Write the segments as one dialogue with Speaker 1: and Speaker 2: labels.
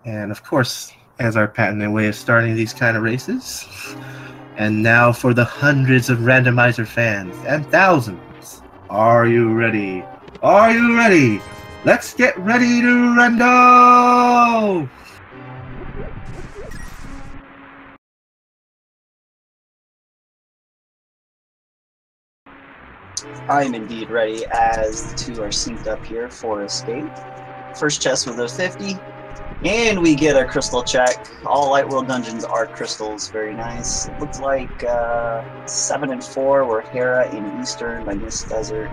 Speaker 1: And of course, as our patented way of starting these kind of races. And now for the hundreds of Randomizer fans and thousands. Are you ready? Are you ready? Let's get ready to rando!
Speaker 2: I am indeed ready, as the two are synced up here for escape. First chest with a 50, and we get a crystal check. All Light World dungeons are crystals, very nice. It looks like 7 and 4 were Hera in Eastern by Mist Desert.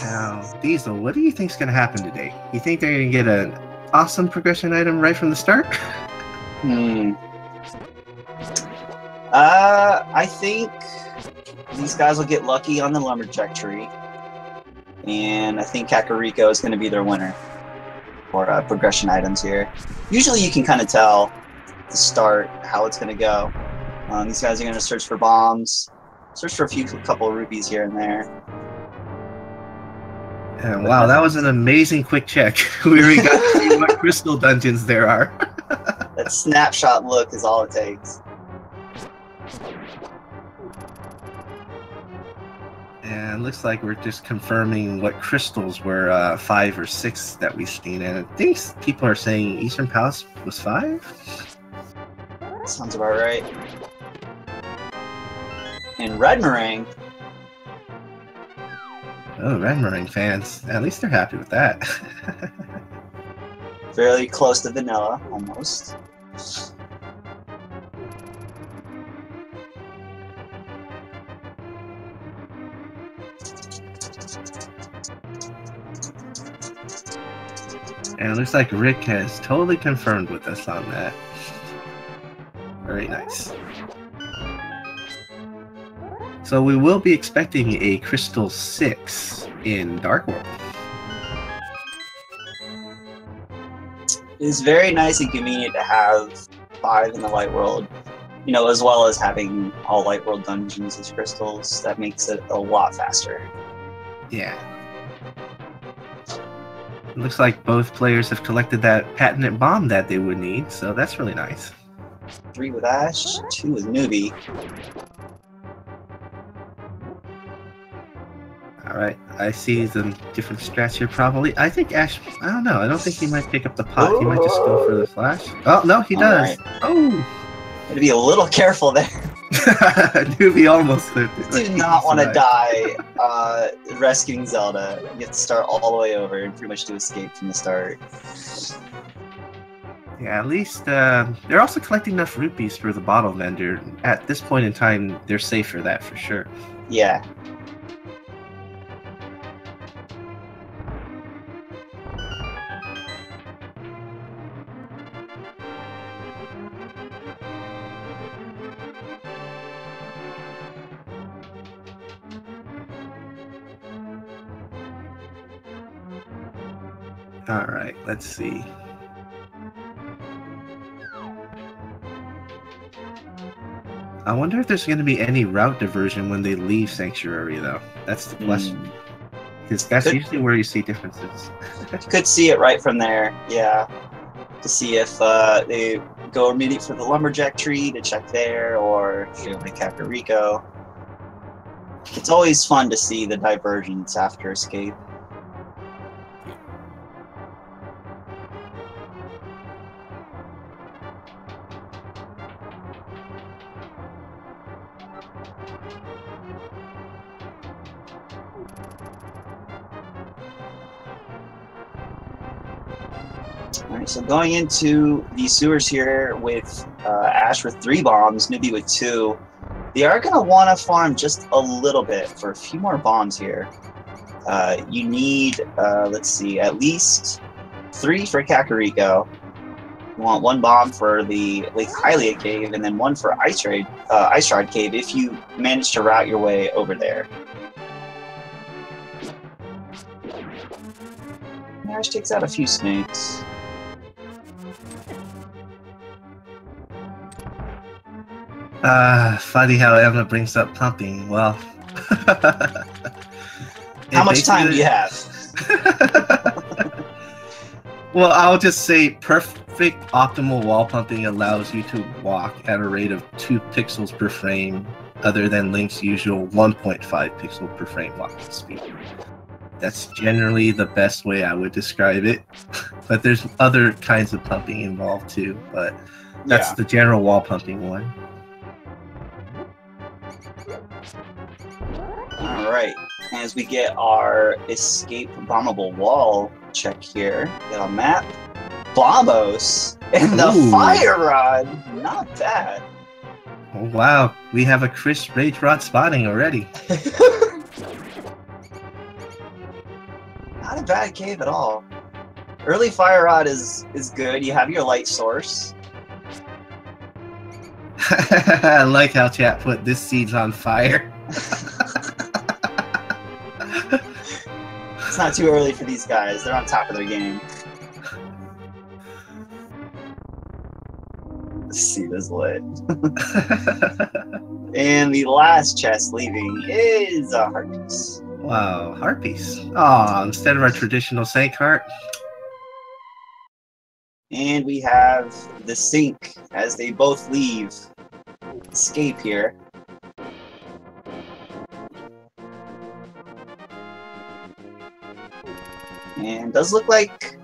Speaker 1: Now, Diesel, what do you think is going to happen today? You think they're going to get an awesome progression item right from the start?
Speaker 2: I think these guys will get lucky on the lumberjack tree, and I think Kakariko is going to be their winner for progression items here. Usually you can kind of tell at the start how it's going to go. These guys are going to search for bombs, search for a couple of rupees here and there.
Speaker 1: And wow, that was an amazing quick check. We already got to see what crystal dungeons there are.
Speaker 2: That snapshot look is all it takes.
Speaker 1: And it looks like we're just confirming what crystals were 5 or 6 that we've seen. And I think people are saying Eastern Palace was 5?
Speaker 2: Sounds about right. And Red Meringue.
Speaker 1: Oh, Red Meringue fans. At least they're happy with that.
Speaker 2: Fairly close to vanilla, almost.
Speaker 1: And it looks like Rick has totally confirmed with us on that. Very nice. So we will be expecting a Crystal 6 in Dark World.
Speaker 2: It's very nice and convenient to have 5 in the Light World, you know, as well as having all Light World dungeons as crystals. That makes it a lot faster.
Speaker 1: Yeah. It looks like both players have collected that patented bomb that they would need, so that's really nice.
Speaker 2: 3 with Ash, 2 with Newbie.
Speaker 1: Alright, I see some different strats here probably. I think Ash, I don't know, I don't think he might pick up the pot. He might just go for the flash. Oh, no, he does.
Speaker 2: Right.
Speaker 1: Oh!
Speaker 2: Gotta be a little careful there.
Speaker 1: Newbie almost flipped it.
Speaker 2: Do not want to die rescuing Zelda. You have to start all the way over and pretty much do escape from the start.
Speaker 1: Yeah, at least they're also collecting enough rupees for the bottle vendor. At this point in time, they're safe for that for sure.
Speaker 2: Yeah.
Speaker 1: Alright, let's see. I wonder if there's going to be any route diversion when they leave Sanctuary, though. That's the question. Because that's usually where you see differences.
Speaker 2: You could see it right from there, yeah. To see if they go immediately for the lumberjack tree to check there, or go to Kakariko. It's always fun to see the divergence after escape. Alright, so going into the sewers here with Ash with 3 bombs, Newbie with 2. They are going to want to farm just a little bit for a few more bombs here. You need, let's see, at least 3 for Kakariko. You want 1 bomb for the Lake Hylia Cave, and then 1 for Ice Shard Cave if you manage to route your way over there. Ash takes out a few snakes.
Speaker 1: Funny how Emma brings up pumping. Well,
Speaker 2: How much time do you have?
Speaker 1: Well, I'll just say perfect optimal wall pumping allows you to walk at a rate of 2 pixels per frame, other than Link's usual 1.5 pixel per frame walking speed. That's generally the best way I would describe it. But there's other kinds of pumping involved too, but that's the general wall pumping one.
Speaker 2: Alright, as we get our escape bombable wall check here, get a map, Bombos, and the fire rod. Not bad.
Speaker 1: Oh wow, we have a Chris Rage Rod spotting already.
Speaker 2: Not a bad cave at all. Early fire rod is good. You have your light source.
Speaker 1: I like how chat put this seed's on fire.
Speaker 2: It's not too early for these guys. They're on top of their game. This seed is lit. And the last chest leaving is a heart piece.
Speaker 1: Wow, heart piece. Aw, instead of our traditional sank heart.
Speaker 2: And we have the sink as they both leave. Escape here. And does look like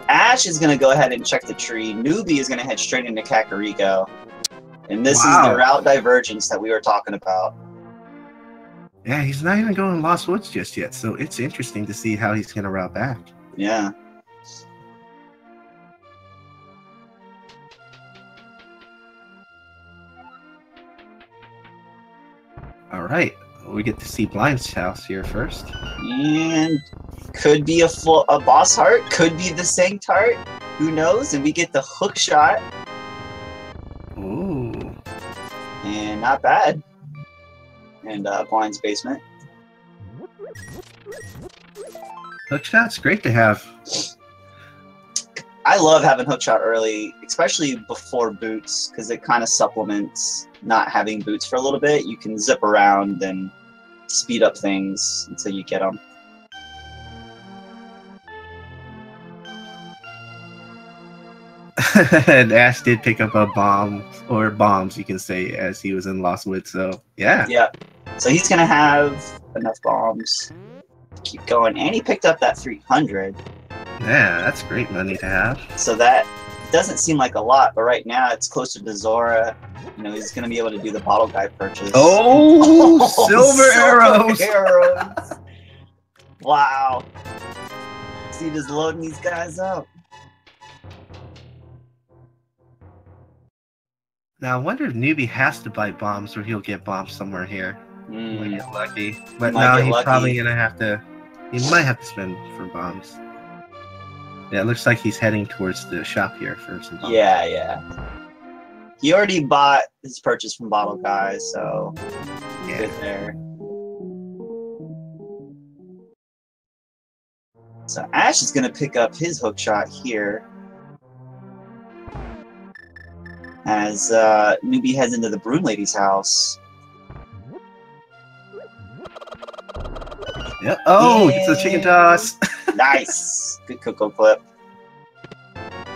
Speaker 2: Ash is going to go ahead and check the tree. Newbie is going to head straight into Kakariko. And this is the route divergence that we were talking about.
Speaker 1: Yeah, he's not even going to Lost Woods just yet, so it's interesting to see how he's going to route back.
Speaker 2: Yeah.
Speaker 1: Alright, we get to see Blind's house here first.
Speaker 2: And could be a boss heart, could be the Sanct heart, who knows? And we get the hook shot.
Speaker 1: Ooh.
Speaker 2: And not bad. And Blind's basement.
Speaker 1: Hookshot's great to have.
Speaker 2: I love having hookshot early, especially before boots, because it kind of supplements not having boots for a little bit. You can zip around and speed up things until you get them.
Speaker 1: And Ash did pick up a bomb, or bombs, you can say, as he was in Lost Woods, so yeah.
Speaker 2: Yeah. So he's going to have enough bombs to keep going. And he picked up that 300.
Speaker 1: Yeah, that's great money to have.
Speaker 2: So that doesn't seem like a lot, but right now it's closer to Zora. You know, he's going to be able to do the bottle guy purchase.
Speaker 1: Oh, silver arrows!
Speaker 2: Arrows! Wow. See, just loading these guys up.
Speaker 1: Now, I wonder if Newbie has to buy bombs or he'll get bombs somewhere here. Might get lucky. But now he's probably going to have to... He might have to spend for bombs. Yeah, it looks like he's heading towards the shop here for some bombs.
Speaker 2: Yeah, yeah. He already bought his purchase from Bottle Guy, so...
Speaker 1: Yeah.
Speaker 2: Good there. So Ash is going to pick up his hook shot here. As Newbie heads into the Broom Lady's house.
Speaker 1: Yep. Oh, it's a chicken toss.
Speaker 2: Nice. Good Coco clip.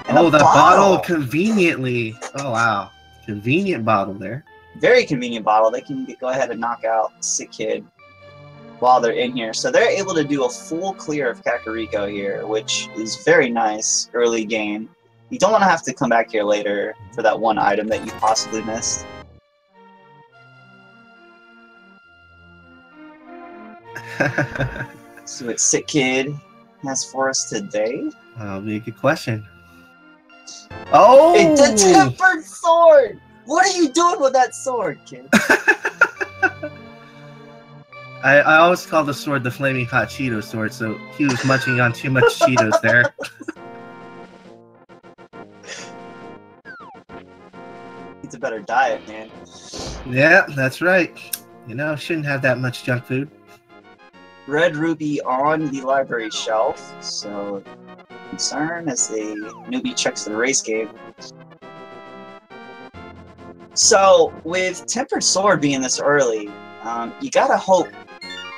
Speaker 2: And
Speaker 1: oh, the bottle conveniently. Oh, wow. Convenient bottle there.
Speaker 2: Very convenient bottle. They can go ahead and knock out Sick Kid while they're in here. So they're able to do a full clear of Kakariko here, which is very nice early game. You don't want to have to come back here later for that one item that you possibly missed. See what Sick Kid has for us today.
Speaker 1: That'll be a good question. Oh!
Speaker 2: It's a tempered sword! What are you doing with that sword, kid?
Speaker 1: I always call the sword the Flaming Hot Cheeto sword, so he was munching on too much Cheetos there.
Speaker 2: It's a better diet, man.
Speaker 1: Yeah, that's right. You know, shouldn't have that much junk food.
Speaker 2: Red Ruby on the library shelf, so concern as the Newbie checks the race game. So, with Tempered Sword being this early, you gotta hope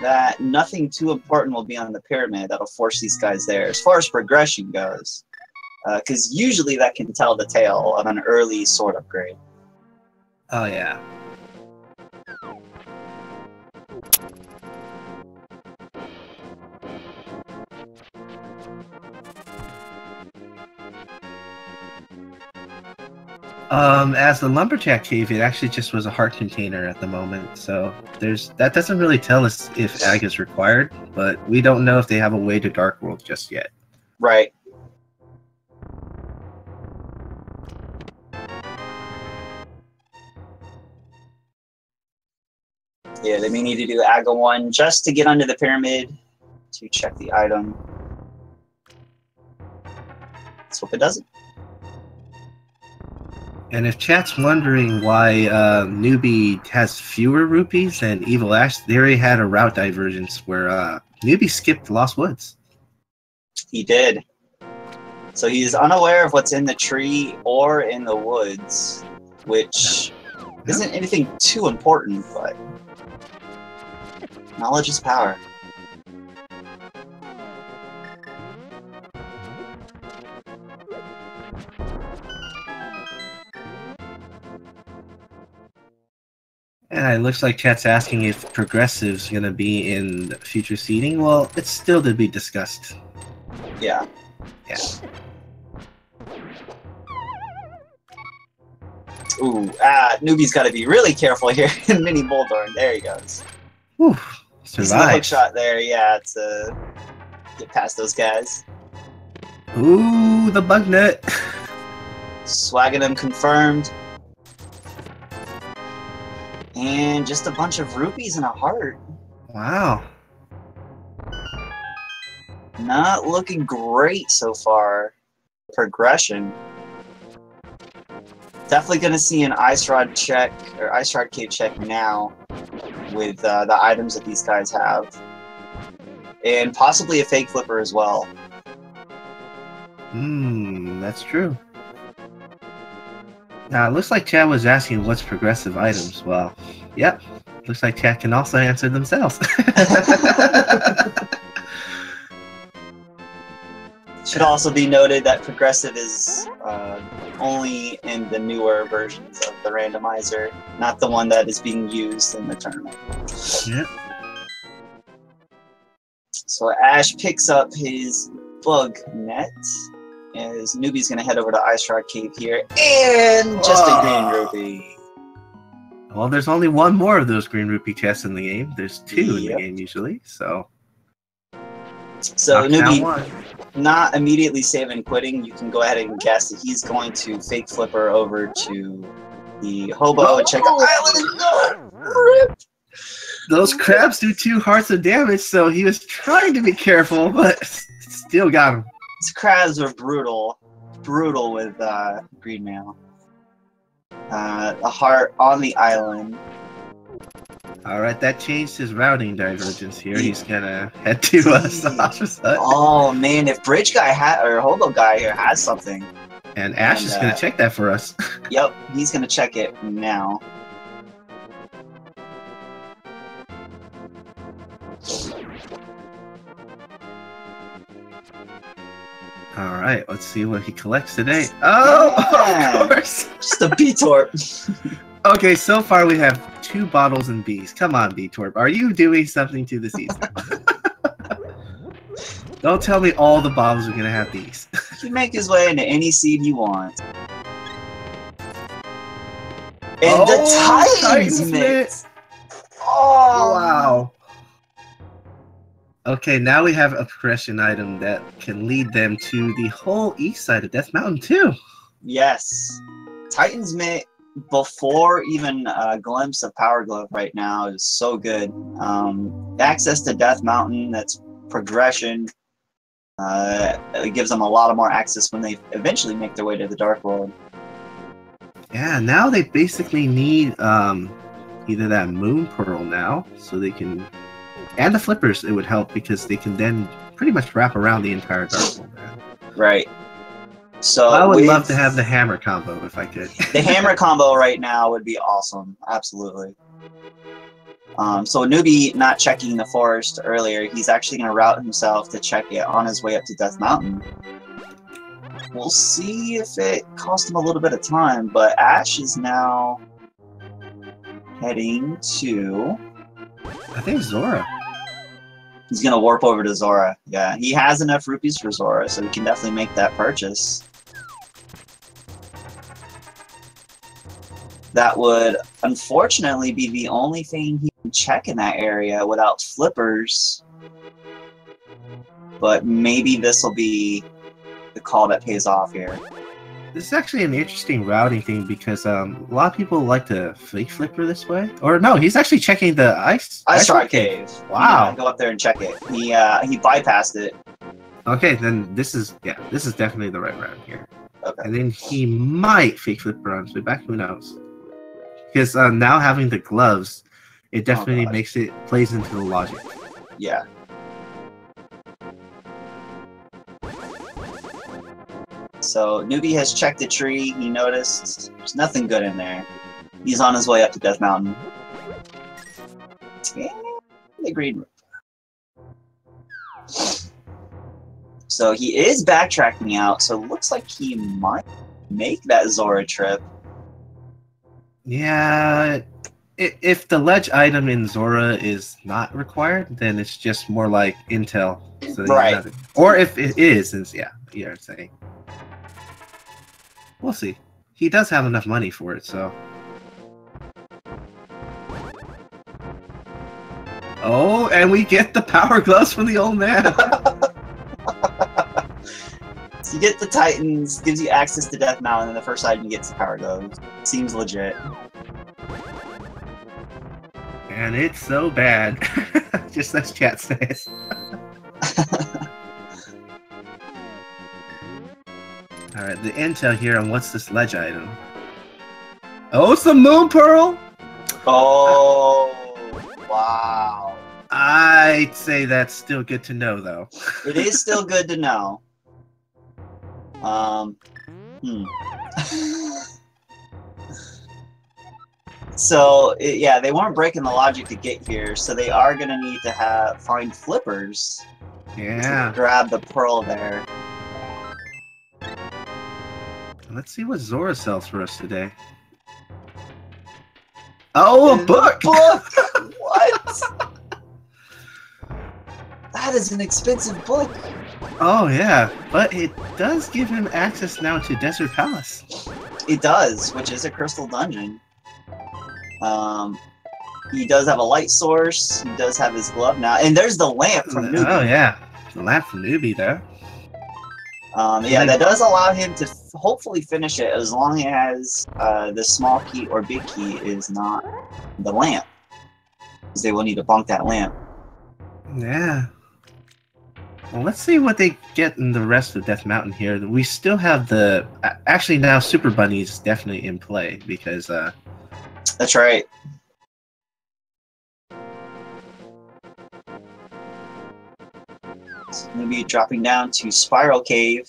Speaker 2: that nothing too important will be on the pyramid that'll force these guys there, as far as progression goes. Because usually that can tell the tale of an early sword upgrade.
Speaker 1: Oh, yeah. As the lumberjack cave, it actually just was a heart container at the moment, so that doesn't really tell us if ag is required, but we don't know if they have a way to Dark World just yet.
Speaker 2: Right. Yeah, they may need to do Aga 1 just to get under the pyramid to check the item. Let's hope it doesn't.
Speaker 1: And if chat's wondering why Newbie has fewer rupees than EvilAsh, they already had a route divergence where Newbie skipped Lost Woods.
Speaker 2: He did. So he's unaware of what's in the tree or in the woods, which isn't anything too important, but knowledge is power.
Speaker 1: And it looks like chat's asking if progressive's going to be in future seeding. Well, it's still to be discussed.
Speaker 2: Yeah.
Speaker 1: Yeah.
Speaker 2: Ooh, Newbie's got to be really careful here in Mini Bullthorn. There he goes.
Speaker 1: Whew,
Speaker 2: He's in the hook
Speaker 1: survived.
Speaker 2: shot there, yeah, to get past those guys.
Speaker 1: Ooh, the bug nut.
Speaker 2: Swagging him confirmed. And just a bunch of rupees and a heart.
Speaker 1: Wow.
Speaker 2: Not looking great so far. Progression. Definitely going to see an Ice Rod check, or Ice Rod Cave check now with the items that these guys have. And possibly a Fake Flipper as well.
Speaker 1: That's true. Now, it looks like chat was asking what's progressive items. Well, yep. Looks like chat can also answer themselves.
Speaker 2: Should also be noted that progressive is only in the newer versions of the randomizer, not the one that is being used in the tournament.
Speaker 1: Yep.
Speaker 2: So Ash picks up his bug net, as Newbie's going to head over to Ice Rod Cave here, and just a green rupee.
Speaker 1: Well, there's only one more of those green rupee chests in the game. There's two in the
Speaker 2: Yep.
Speaker 1: game usually, so...
Speaker 2: So
Speaker 1: knock down
Speaker 2: Newbie,
Speaker 1: one.
Speaker 2: not immediately saving quitting, you can go ahead and guess that he's going to Fake Flipper over to the Hobo and check out Island. Rip!
Speaker 1: Those crabs do 2 hearts of damage, so he was trying to be careful, but still got him.
Speaker 2: These crabs are brutal. Brutal with green mail. A heart on the island.
Speaker 1: Alright, that changed his routing divergence here. He's gonna head to Sasha's hut.
Speaker 2: Oh man, if Bridge Guy or Hobo Guy here has something.
Speaker 1: And Ash is gonna check that for us.
Speaker 2: Yep, he's gonna check it now.
Speaker 1: Alright, let's see what he collects today. Oh,
Speaker 2: Yeah.
Speaker 1: of course!
Speaker 2: Just a B-Torp.
Speaker 1: Okay, so far we have 2 bottles and bees. Come on, B-Torp. Are you doing something to the season? Don't tell me all the bottles are gonna have bees.
Speaker 2: He can make his way into any seed he wants. And the Titans mix. Oh
Speaker 1: Wow. Okay, now we have a progression item that can lead them to the whole east side of Death Mountain too.
Speaker 2: Yes. Titans Mitt, before even a glimpse of Power Glove right now, is so good. Access to Death Mountain, that's progression. It gives them a lot of more access when they eventually make their way to the Dark World.
Speaker 1: Yeah, now they basically need either that Moon Pearl now, so they can... And the Flippers, it would help, because they can then pretty much wrap around the entire Dark World.
Speaker 2: Right. So
Speaker 1: I would love to have the hammer combo if I could.
Speaker 2: The hammer combo right now would be awesome. Absolutely. So Newbie not checking the forest earlier, he's actually going to route himself to check it on his way up to Death Mountain. We'll see if it cost him a little bit of time, but Ash is now heading to...
Speaker 1: I think Zora.
Speaker 2: He's going to warp over to Zora. Yeah, he has enough rupees for Zora, so he can definitely make that purchase. That would, unfortunately, be the only thing he can check in that area without flippers. But maybe this will be the call that pays off here.
Speaker 1: This is actually an interesting routing thing because a lot of people like to fake flipper this way. Or no, he's actually checking the ice rock cave. Wow.
Speaker 2: Go up there and check it. He bypassed it.
Speaker 1: Okay, then this is definitely the right route here.
Speaker 2: Okay.
Speaker 1: And then he might fake flipper on his way back. Who knows? Because now having the gloves, it definitely plays into the logic.
Speaker 2: Yeah. So Newbie has checked the tree. He noticed there's nothing good in there. He's on his way up to Death Mountain. Yeah, the green. So he is backtracking out. So it looks like he might make that Zora trip.
Speaker 1: Yeah, if the ledge item in Zora is not required, then it's just more like intel. So
Speaker 2: right.
Speaker 1: Or if it is, since you're saying. We'll see. He does have enough money for it, so. Oh, and we get the power gloves from the old man.
Speaker 2: So you get the Titans, gives you access to Death Mountain, and the first item you get the power gloves. Seems legit.
Speaker 1: And it's so bad. Just as chat says. Alright, the intel here on what's this ledge item. Oh, it's the Moon Pearl!
Speaker 2: Oh, wow.
Speaker 1: I'd say that's still good to know, though.
Speaker 2: It is still good to know. So, yeah, they weren't breaking the logic to get here, so they are going to need to find flippers.
Speaker 1: Yeah.
Speaker 2: To grab the pearl there.
Speaker 1: Let's see what Zora sells for us today. Oh, a book!
Speaker 2: What? That is an expensive book.
Speaker 1: Oh, yeah. But it does give him access now to Desert Palace.
Speaker 2: It does, which is a crystal dungeon. He does have a light source. He does have his glove now. And there's the lamp from Newbie.
Speaker 1: Oh, yeah. The lamp from Newbie, there.
Speaker 2: Yeah, that does allow him to hopefully finish it as long as the small key or big key is not the lamp. Because they will need to bunk that lamp.
Speaker 1: Yeah. Well, let's see what they get in the rest of Death Mountain here. We still have the... Actually, now Super Bunny is definitely in play because...
Speaker 2: That's right. So maybe dropping down to Spiral Cave.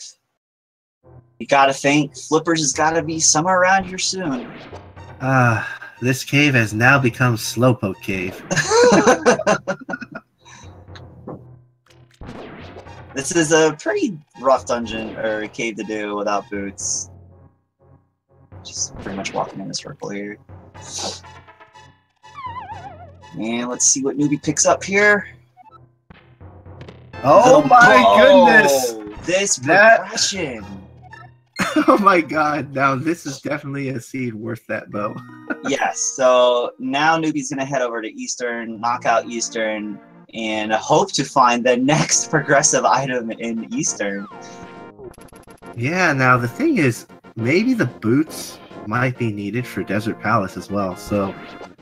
Speaker 2: You gotta think Flippers has gotta be somewhere around here soon.
Speaker 1: This cave has now become Slowpoke Cave.
Speaker 2: This is a pretty rough dungeon or cave to do without boots. Just pretty much walking in a circle here. And let's see what Newbie picks up here.
Speaker 1: Oh my goodness!
Speaker 2: This progression!
Speaker 1: Oh my god, now this is definitely a seed worth that bow.
Speaker 2: Yes, so now Newbie's gonna head over to Eastern, knock out Eastern, and hope to find the next progressive item in Eastern.
Speaker 1: Yeah, now the thing is, maybe the boots might be needed for Desert Palace as well, so...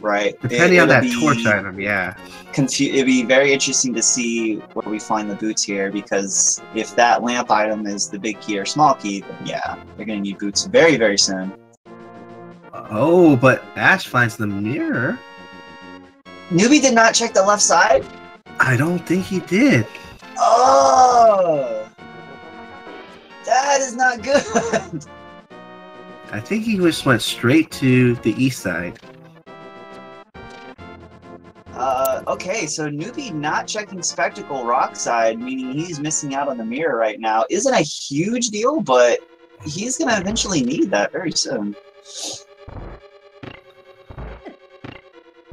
Speaker 2: Right.
Speaker 1: Depending on that torch item, yeah.
Speaker 2: It'd be very interesting to see where we find the boots here, because if that lamp item is the big key or small key, then yeah, they're going to need boots very, very soon.
Speaker 1: Oh, but Ash finds the mirror.
Speaker 2: Newbie did not check the left side? I
Speaker 1: don't think he did.
Speaker 2: Oh! That That is not good.
Speaker 1: I think he just went straight to the east side.
Speaker 2: Okay, so Newbie not checking Spectacle Rock side, meaning he's missing out on the mirror right now, isn't a huge deal, but he's gonna eventually need that very soon.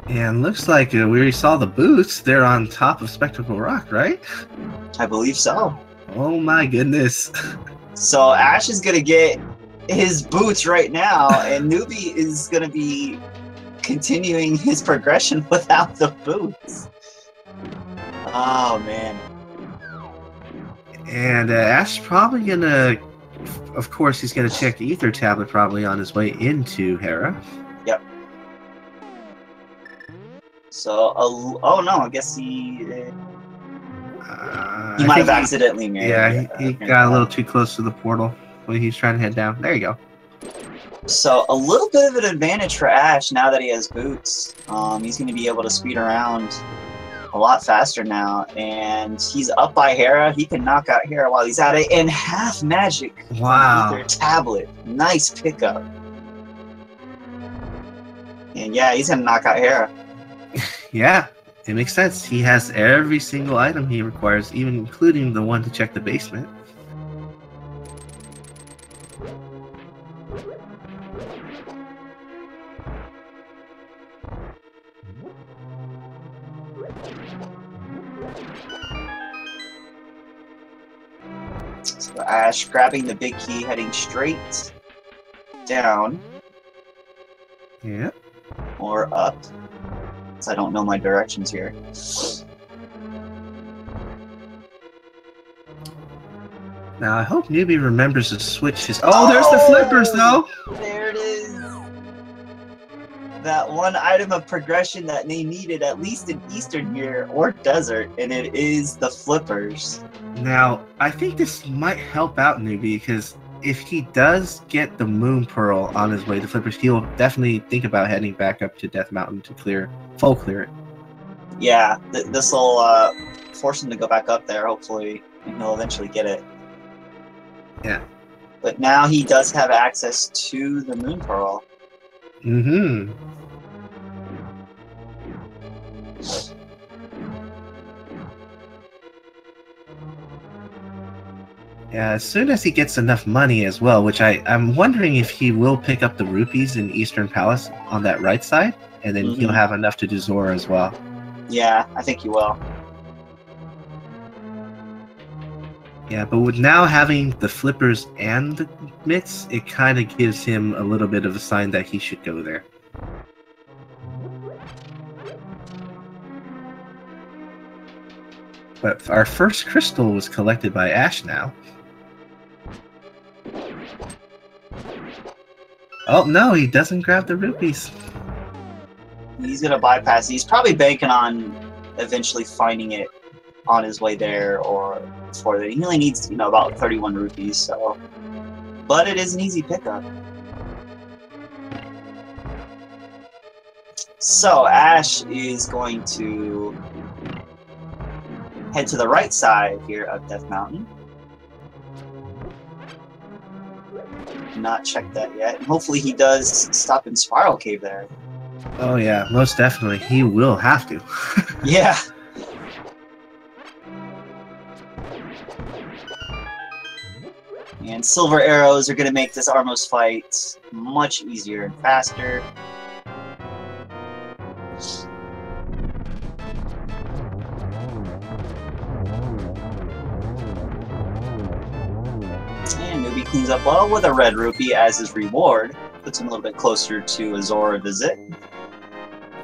Speaker 1: And looks like we already saw the boots. They're on top of Spectacle Rock, right?
Speaker 2: I believe so.
Speaker 1: Oh my goodness.
Speaker 2: So Ash is gonna get his boots right now, and Newbie is gonna be continuing his progression without the boots. Oh man.
Speaker 1: And Ash probably gonna, of course, he's gonna check the Ether Tablet probably on his way into Hera.
Speaker 2: Yep. So, oh no, I guess he might have accidentally made.
Speaker 1: Yeah, he got a little too close to the portal when he's trying to head down. There you go.
Speaker 2: So a little bit of an advantage for Ash now that he has boots. He's going to be able to speed around a lot faster now, and he's up by Hera. He can knock out Hera while he's at it, and half magic.
Speaker 1: Wow.
Speaker 2: Their tablet, nice pickup. And yeah, he's going to knock out Hera.
Speaker 1: Yeah, it makes sense. He has every single item he requires, even including the one to check the basement.
Speaker 2: So Ash grabbing the big key, heading straight down.
Speaker 1: Yeah.
Speaker 2: Or up. I don't know my directions here.
Speaker 1: Now I hope Newbie remembers to switch his. Oh, there's the flippers though.
Speaker 2: There it is. That one item of progression that they needed, at least in Eastern here or Desert, and it is the flippers.
Speaker 1: Now I think this might help out Newbie because if he does get the Moon Pearl on his way to flippers, he'll definitely think about heading back up to Death Mountain to full clear it.
Speaker 2: Yeah, this will force him to go back up there, hopefully, and he'll eventually get it.
Speaker 1: Yeah.
Speaker 2: But now he does have access to the Moon Pearl.
Speaker 1: Mm-hmm. Yeah, as soon as he gets enough money as well, which I'm wondering if he will pick up the rupees in Eastern Palace on that right side, and then he'll have enough to do Zora as well.
Speaker 2: Yeah, I think he will.
Speaker 1: Yeah, but with now having the flippers and the mitts, it kind of gives him a little bit of a sign that he should go there. But our first crystal was collected by Ash now. Oh, no, he doesn't grab the rupees.
Speaker 2: He's going to bypass. He's probably banking on eventually finding it on his way there or before that. He only needs, about 31 rupees, so. But it is an easy pickup. So, Ash is going to head to the right side here of Death Mountain. Not checked that yet. And hopefully he does stop in Spiral Cave there.
Speaker 1: Oh yeah, most definitely. He will have to.
Speaker 2: Yeah. And silver arrows are going to make this Armos fight much easier and faster. And Newbie cleans up well with a red rupee as his reward. Puts him a little bit closer to a Zora visit.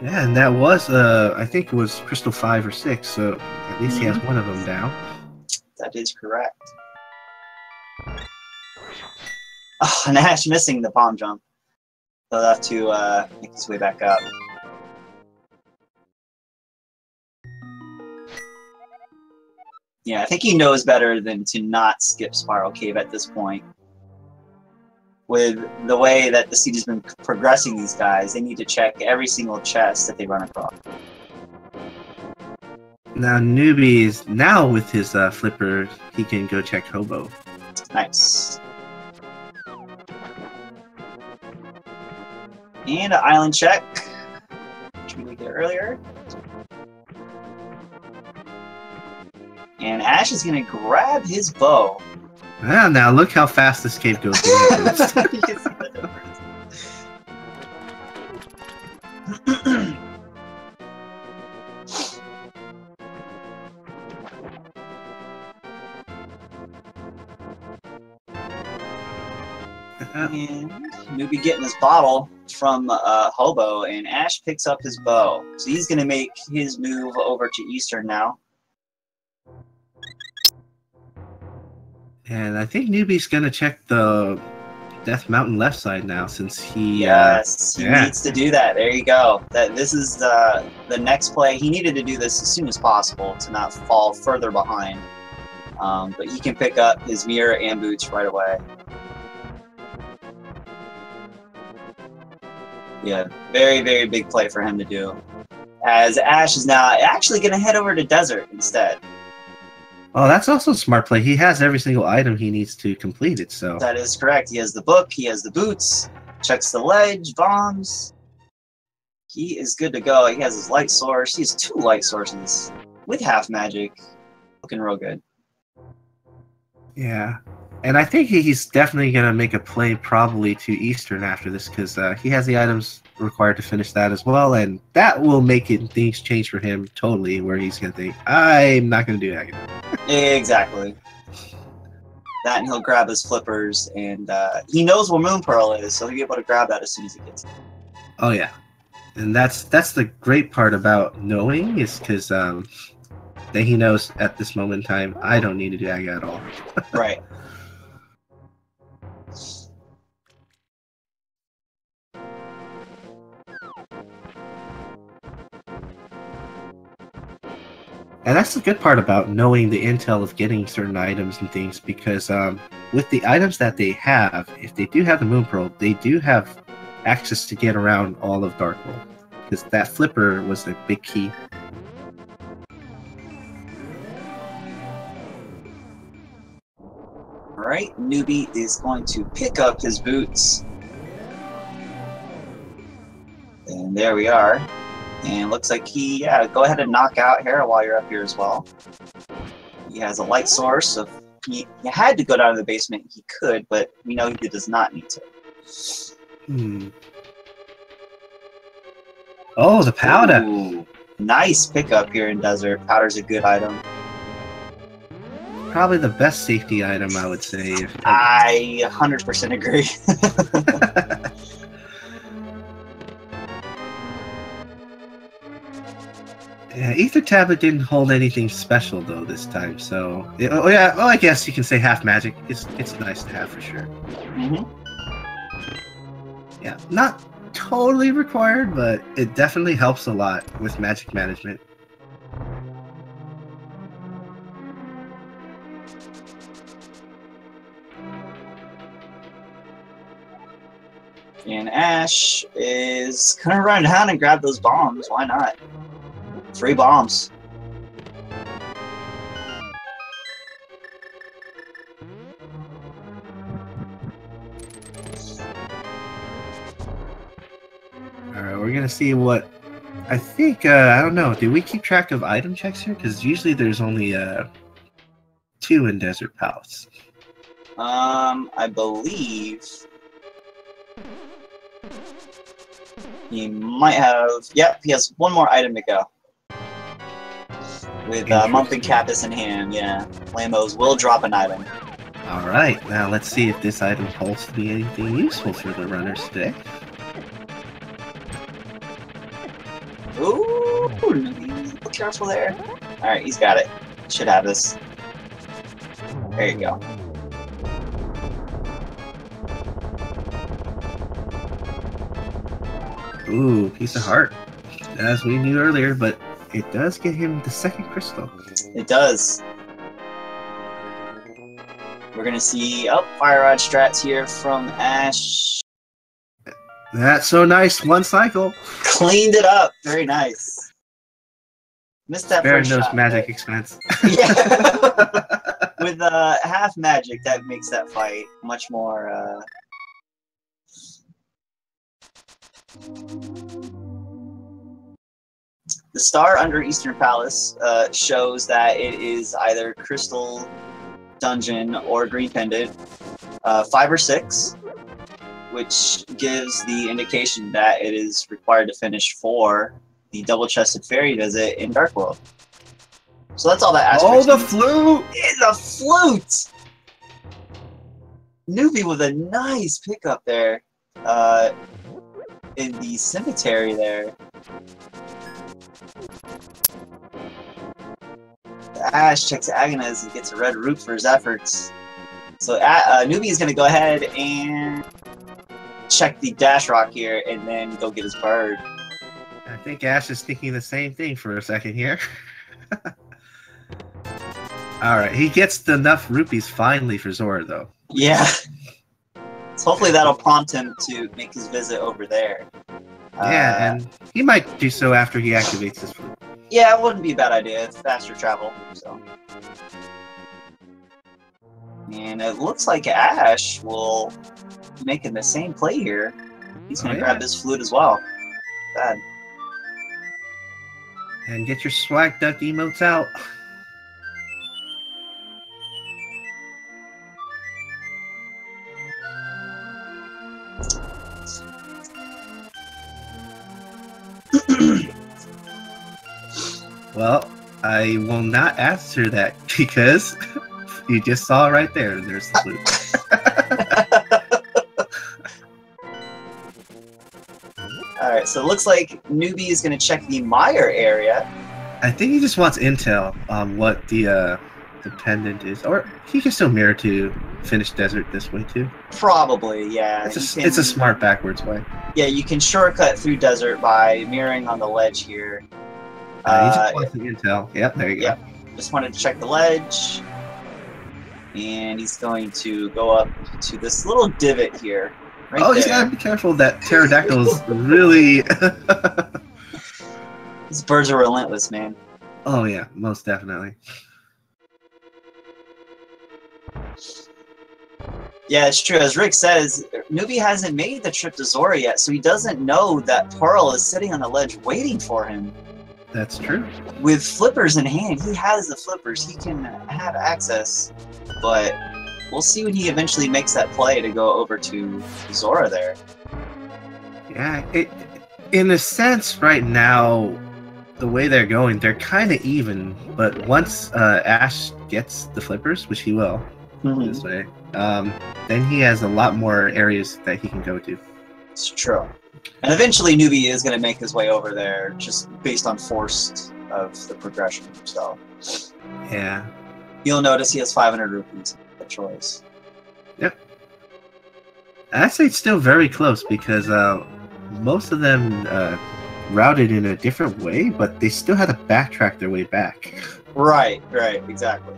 Speaker 1: Yeah, and that was, I think it was Crystal 5 or 6, so at least he has one of them down.
Speaker 2: That is correct. Oh, and Ash missing the palm jump. He'll have to make his way back up. Yeah, I think he knows better than to not skip Spiral Cave at this point. With the way that the seed has been progressing these guys, they need to check every single chest that they run across.
Speaker 1: Now Newbie is now with his flipper, he can go check Hobo.
Speaker 2: Nice. And an island check, which we did earlier. And Ash is going to grab his bow.
Speaker 1: Ah, now look how fast this cave goes.
Speaker 2: And Newbie getting his bottle from Hobo, and Ash picks up his bow. So he's going to make his move over to Eastern now.
Speaker 1: And I think Newbie's going to check the Death Mountain left side now, since he...
Speaker 2: Yes, he needs to do that. There you go. This is the next play. He needed to do this as soon as possible to not fall further behind. But he can pick up his mirror and boots right away. Yeah, very, very big play for him to do. As Ash is now actually going to head over to Desert instead.
Speaker 1: Oh, that's also a smart play. He has every single item he needs to complete it, so...
Speaker 2: That is correct. He has the book, he has the boots, checks the ledge, bombs. He is good to go. He has his light source. He has 2 light sources with half magic. Looking real good.
Speaker 1: Yeah. And I think he's definitely going to make a play probably to Eastern after this, because he has the items required to finish that as well, and that will make things change for him totally, where he's going to think, I'm not going to do that again.
Speaker 2: Exactly. That, and he'll grab his flippers, and he knows where Moon Pearl is, so he'll be able to grab that as soon as he gets it.
Speaker 1: Oh, yeah. And that's the great part about knowing, is because then he knows at this moment in time, I don't need to do that at all.
Speaker 2: Right.
Speaker 1: And that's the good part about knowing the intel of getting certain items and things, because with the items that they have, if they do have the Moon Pearl, they do have access to get around all of Dark World, because that flipper was the big key.
Speaker 2: Alright, Newbie is going to pick up his boots. And there we are. And looks like he, go ahead and knock out Hera while you're up here as well. He has a light source, so if he had to go down to the basement, he could, but we know he does not need to.
Speaker 1: Oh, the powder!
Speaker 2: Ooh, nice pickup here in Desert. Powder's a good item.
Speaker 1: Probably the best safety item, I would say.
Speaker 2: I 100% agree.
Speaker 1: Yeah, Ether Tablet didn't hold anything special though this time, so I guess you can say half magic. It's nice to have for sure. Yeah, not totally required, but it definitely helps a lot with magic management.
Speaker 2: And Ash is gonna run down and grab those bombs. Why not? 3 bombs.
Speaker 1: Alright, we're gonna see what... I think, I don't know, do we keep track of item checks here? Because usually there's only 2 in Desert Palace.
Speaker 2: I believe... he might have... Yep, he has 1 more item to go. With Mumpin' Capus in hand, yeah. Lambos will drop an item.
Speaker 1: Alright, now let's see if this item holds to be anything useful for the runners today.
Speaker 2: Ooh, be careful there. Alright, he's got it. Should have this. There you go.
Speaker 1: Ooh, piece of heart. As we knew earlier, but it does get him the 2nd crystal.
Speaker 2: It does. We're gonna see Fire Rod strats here from Ash.
Speaker 1: That's so nice. 1 cycle.
Speaker 2: Cleaned it up. Very nice. Missed that
Speaker 1: Sparing
Speaker 2: first
Speaker 1: those
Speaker 2: shot,
Speaker 1: magic
Speaker 2: but...
Speaker 1: expense.
Speaker 2: Yeah. With half magic, that makes that fight much more. The star under Eastern Palace shows that it is either Crystal Dungeon or Green Pendant, 5 or 6, which gives the indication that it is required to finish for the double-chested fairy visit in Dark World. So that's all that asterisk.
Speaker 1: Oh, the flute!
Speaker 2: It's a flute! Newbie with a nice pickup there in the cemetery there. Ash checks Agnes and gets a red root for his efforts. So Newbie is going to go ahead and check the dash rock here and then go get his bird.
Speaker 1: I think Ash is thinking the same thing for a second here. Alright, he gets enough rupees finally for Zora, though.
Speaker 2: Yeah. So hopefully that'll prompt him to make his visit over there.
Speaker 1: Yeah, and he might do so after he activates his flute.
Speaker 2: Yeah, it wouldn't be a bad idea. It's faster travel, so. And it looks like Ash will be making the same play here. He's going to grab his flute as well. Bad.
Speaker 1: And get your swag duck emotes out. Well, I will not answer that because you just saw right there. There's the flute.
Speaker 2: Alright, so it looks like Newbie is going to check the Mire area.
Speaker 1: I think he just wants intel on what the pendant is. Or he can still mirror to finish desert this way too.
Speaker 2: Probably, yeah.
Speaker 1: It's a smart backwards way.
Speaker 2: Yeah, you can shortcut through desert by mirroring on the ledge here.
Speaker 1: He just wants the intel. Yep, there you go.
Speaker 2: Just wanted to check the ledge. And he's going to go up to this little divot here. Right there.
Speaker 1: He's gotta be careful. That pterodactyl is really...
Speaker 2: These birds are relentless, man.
Speaker 1: Oh yeah, most definitely.
Speaker 2: Yeah, it's true. As Rick says, Newbie hasn't made the trip to Zora yet, so he doesn't know that Pearl is sitting on the ledge waiting for him.
Speaker 1: That's true.
Speaker 2: With flippers in hand, he has the flippers. He can have access, but we'll see when he eventually makes that play to go over to Zora there.
Speaker 1: Yeah, in a sense, right now, the way they're going, they're kind of even. But once Ash gets the flippers, which he will, this way, then he has a lot more areas that he can go to.
Speaker 2: It's true. And eventually Newbie is going to make his way over there, just based on force of the progression. So,
Speaker 1: yeah.
Speaker 2: You'll notice he has 500 rupees of choice.
Speaker 1: Yep. I'd say it's still very close because most of them routed in a different way, but they still had to backtrack their way back.
Speaker 2: Right, exactly.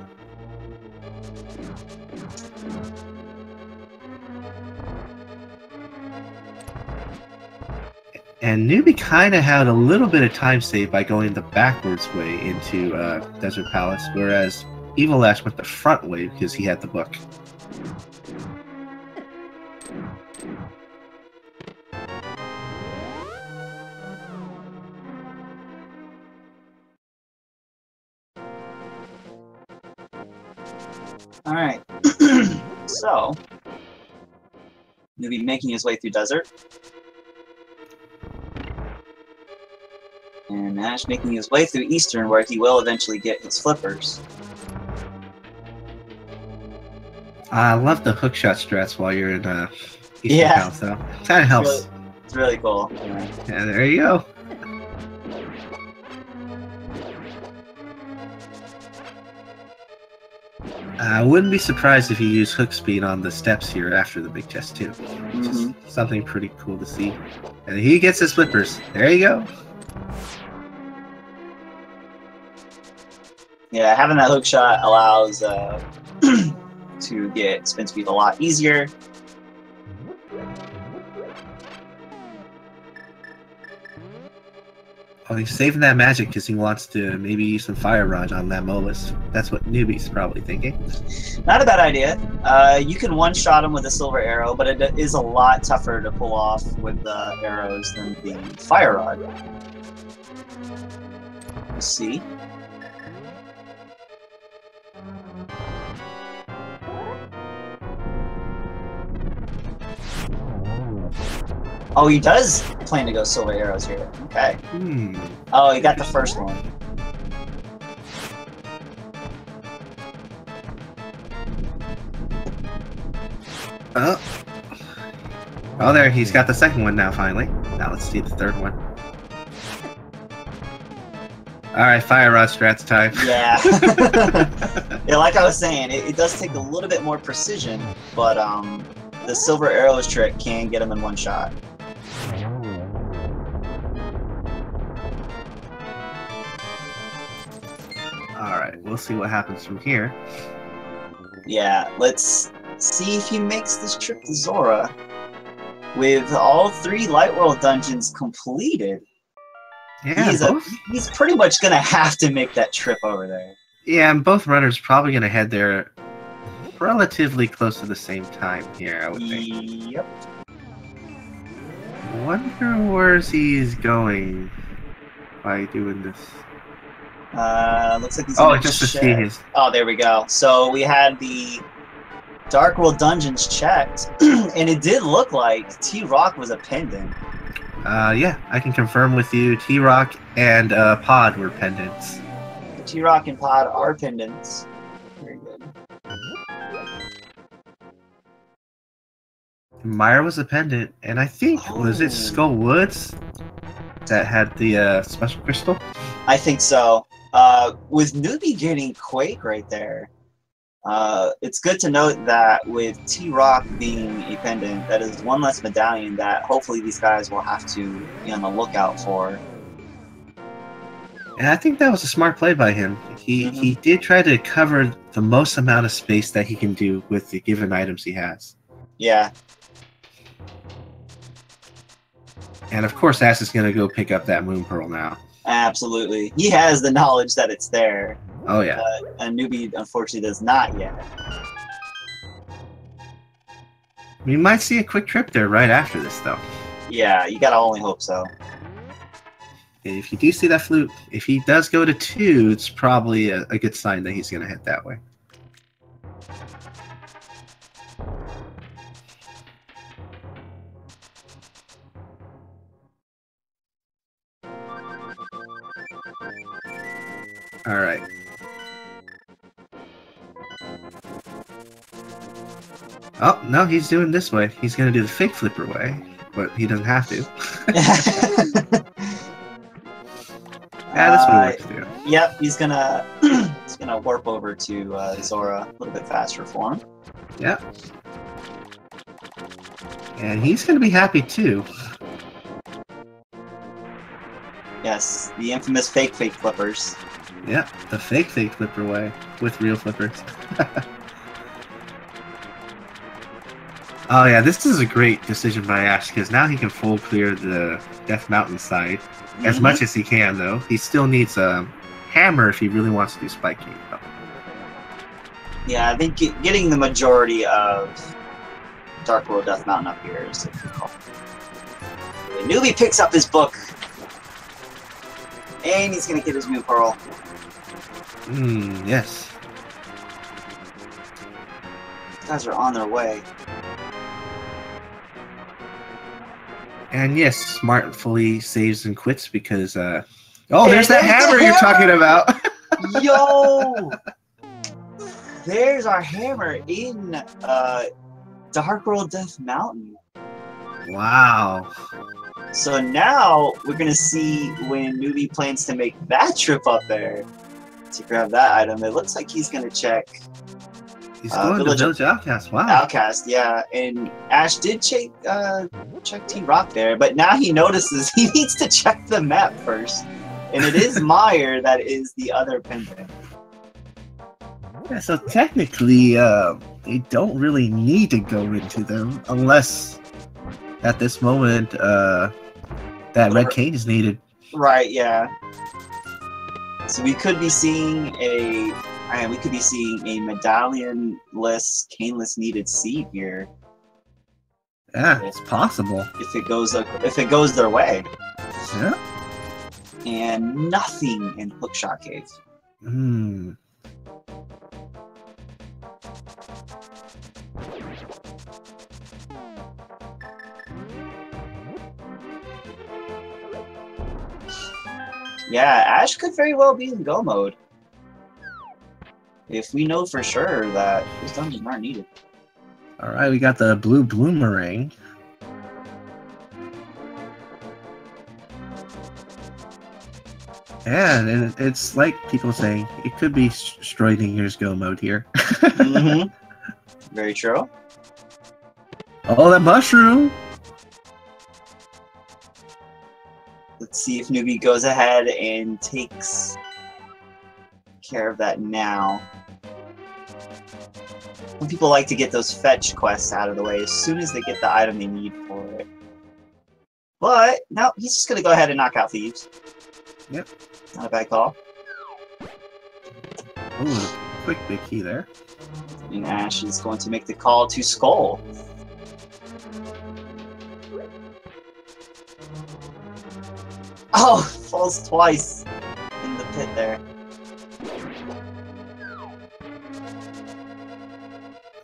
Speaker 1: And Newbie kind of had a little bit of time saved by going the backwards way into Desert Palace, whereas EvilAsh went the front way because he had the book.
Speaker 2: Alright. So, Newbie making his way through desert. And Ash making his way through Eastern, where he will eventually get his flippers.
Speaker 1: I love the hookshot strats while you're in Eastern Palace, though. Kind of helps.
Speaker 2: It's really cool. Yeah.
Speaker 1: Yeah, there you go. I wouldn't be surprised if you use hook speed on the steps here after the big chest too. Just something pretty cool to see. And he gets his flippers. There you go.
Speaker 2: Yeah, having that hook shot allows to get spin speed a lot easier.
Speaker 1: Oh, he's saving that magic because he wants to maybe use some Fire Rod on that Molus. That's what Newbie's probably thinking.
Speaker 2: Not a bad idea. You can one-shot him with a silver arrow, but it is a lot tougher to pull off with the arrows than the Fire Rod. We'll see. Oh, he does plan to go silver arrows here. Okay. Oh, he got the first one.
Speaker 1: Oh, there, he's got the second one now, finally. Now let's see the third one. Alright, fire rod strats time.
Speaker 2: Yeah. Yeah, like I was saying, it does take a little bit more precision, but the silver arrows trick can get him in one shot.
Speaker 1: Alright, we'll see what happens from here.
Speaker 2: Yeah, let's see if he makes this trip to Zora. With all 3 Light World dungeons completed,
Speaker 1: Yeah,
Speaker 2: he's pretty much going to have to make that trip over there.
Speaker 1: Yeah, and both runners probably going to head there relatively close to the same time here, I would think.
Speaker 2: Yep.
Speaker 1: Wonder where he's going by doing this.
Speaker 2: Looks like he's gonna
Speaker 1: just to see his...
Speaker 2: Oh, there we go. So we had the Dark World dungeons checked, and it did look like T-Rock was a pendant.
Speaker 1: Yeah, I can confirm with you, T-Rock and Pod were pendants.
Speaker 2: T-Rock and Pod are pendants. Very good.
Speaker 1: Meyer was a pendant, and I think, was it Skull Woods that had the special crystal?
Speaker 2: I think so. With Newbie getting Quake right there, it's good to note that with T-Rock being a pendant, that is one less medallion that hopefully these guys will have to be on the lookout for.
Speaker 1: And I think that was a smart play by him. He did try to cover the most amount of space that he can do with the given items he has.
Speaker 2: Yeah.
Speaker 1: And of course Ash is going to go pick up that Moon Pearl now.
Speaker 2: Absolutely. He has the knowledge that it's there.
Speaker 1: Oh yeah.
Speaker 2: A Newbie unfortunately does not yet.
Speaker 1: We might see a quick trip there right after this though.
Speaker 2: Yeah, you gotta only hope so.
Speaker 1: If you do see that flute, if he does go to 2, it's probably a good sign that he's going to head that way. All right. Oh, no, he's doing this way. He's going to do the fake flipper way, but he doesn't have to. Yeah, that's what he likes to do.
Speaker 2: Yep, he's gonna warp over to Zora a little bit faster for him.
Speaker 1: Yep. And he's gonna be happy too.
Speaker 2: Yes, the infamous fake flippers.
Speaker 1: Yep, the fake flipper way with real flippers. Oh yeah, this is a great decision by Ash because now he can full clear the Death Mountain side. As much as he can, though. He still needs a hammer if he really wants to do Spike King, though.
Speaker 2: Yeah, I think getting the majority of Dark World Death Mountain up here is difficult. The Newbie picks up his book. And he's going to get his Moon Pearl.
Speaker 1: Yes.
Speaker 2: These guys are on their way. And
Speaker 1: yes, smartfully saves and quits because, oh, there's that hammer you're talking about!
Speaker 2: Yo! There's our hammer in Dark World Death Mountain.
Speaker 1: Wow.
Speaker 2: So now we're going to see when Newbie plans to make that trip up there to grab that item. It looks like he's going to check.
Speaker 1: He's going to Village Outcast. Wow.
Speaker 2: Outcast, yeah. And Ash did check T-Rock there, but now he notices he needs to check the map first. And it is Meyer that is the other pendant.
Speaker 1: Yeah, so technically, they don't really need to go into them unless at this moment that red cane is needed.
Speaker 2: Right, yeah. So we could be seeing a medallion-less, cane-less needed seed here.
Speaker 1: Yeah, it's possible.
Speaker 2: If it goes their way.
Speaker 1: Yeah.
Speaker 2: And nothing in Hookshot Cave.
Speaker 1: Hmm.
Speaker 2: Yeah, Ash could very well be in go mode. If we know for sure that these dungeons aren't needed.
Speaker 1: Alright, we got the blue bloomerang. And it's like people saying, it could be Schrodinger's go mode here.
Speaker 2: Mm-hmm. Very true.
Speaker 1: Oh, that mushroom!
Speaker 2: Let's see if Newbie goes ahead and takes care of that now. Some people like to get those fetch quests out of the way as soon as they get the item they need for it. But, no, he's just going to go ahead and knock out Thieves.
Speaker 1: Yep.
Speaker 2: Not a bad call.
Speaker 1: Ooh, quick big key there.
Speaker 2: And Ash is going to make the call to Skull. Oh, falls twice in the pit there.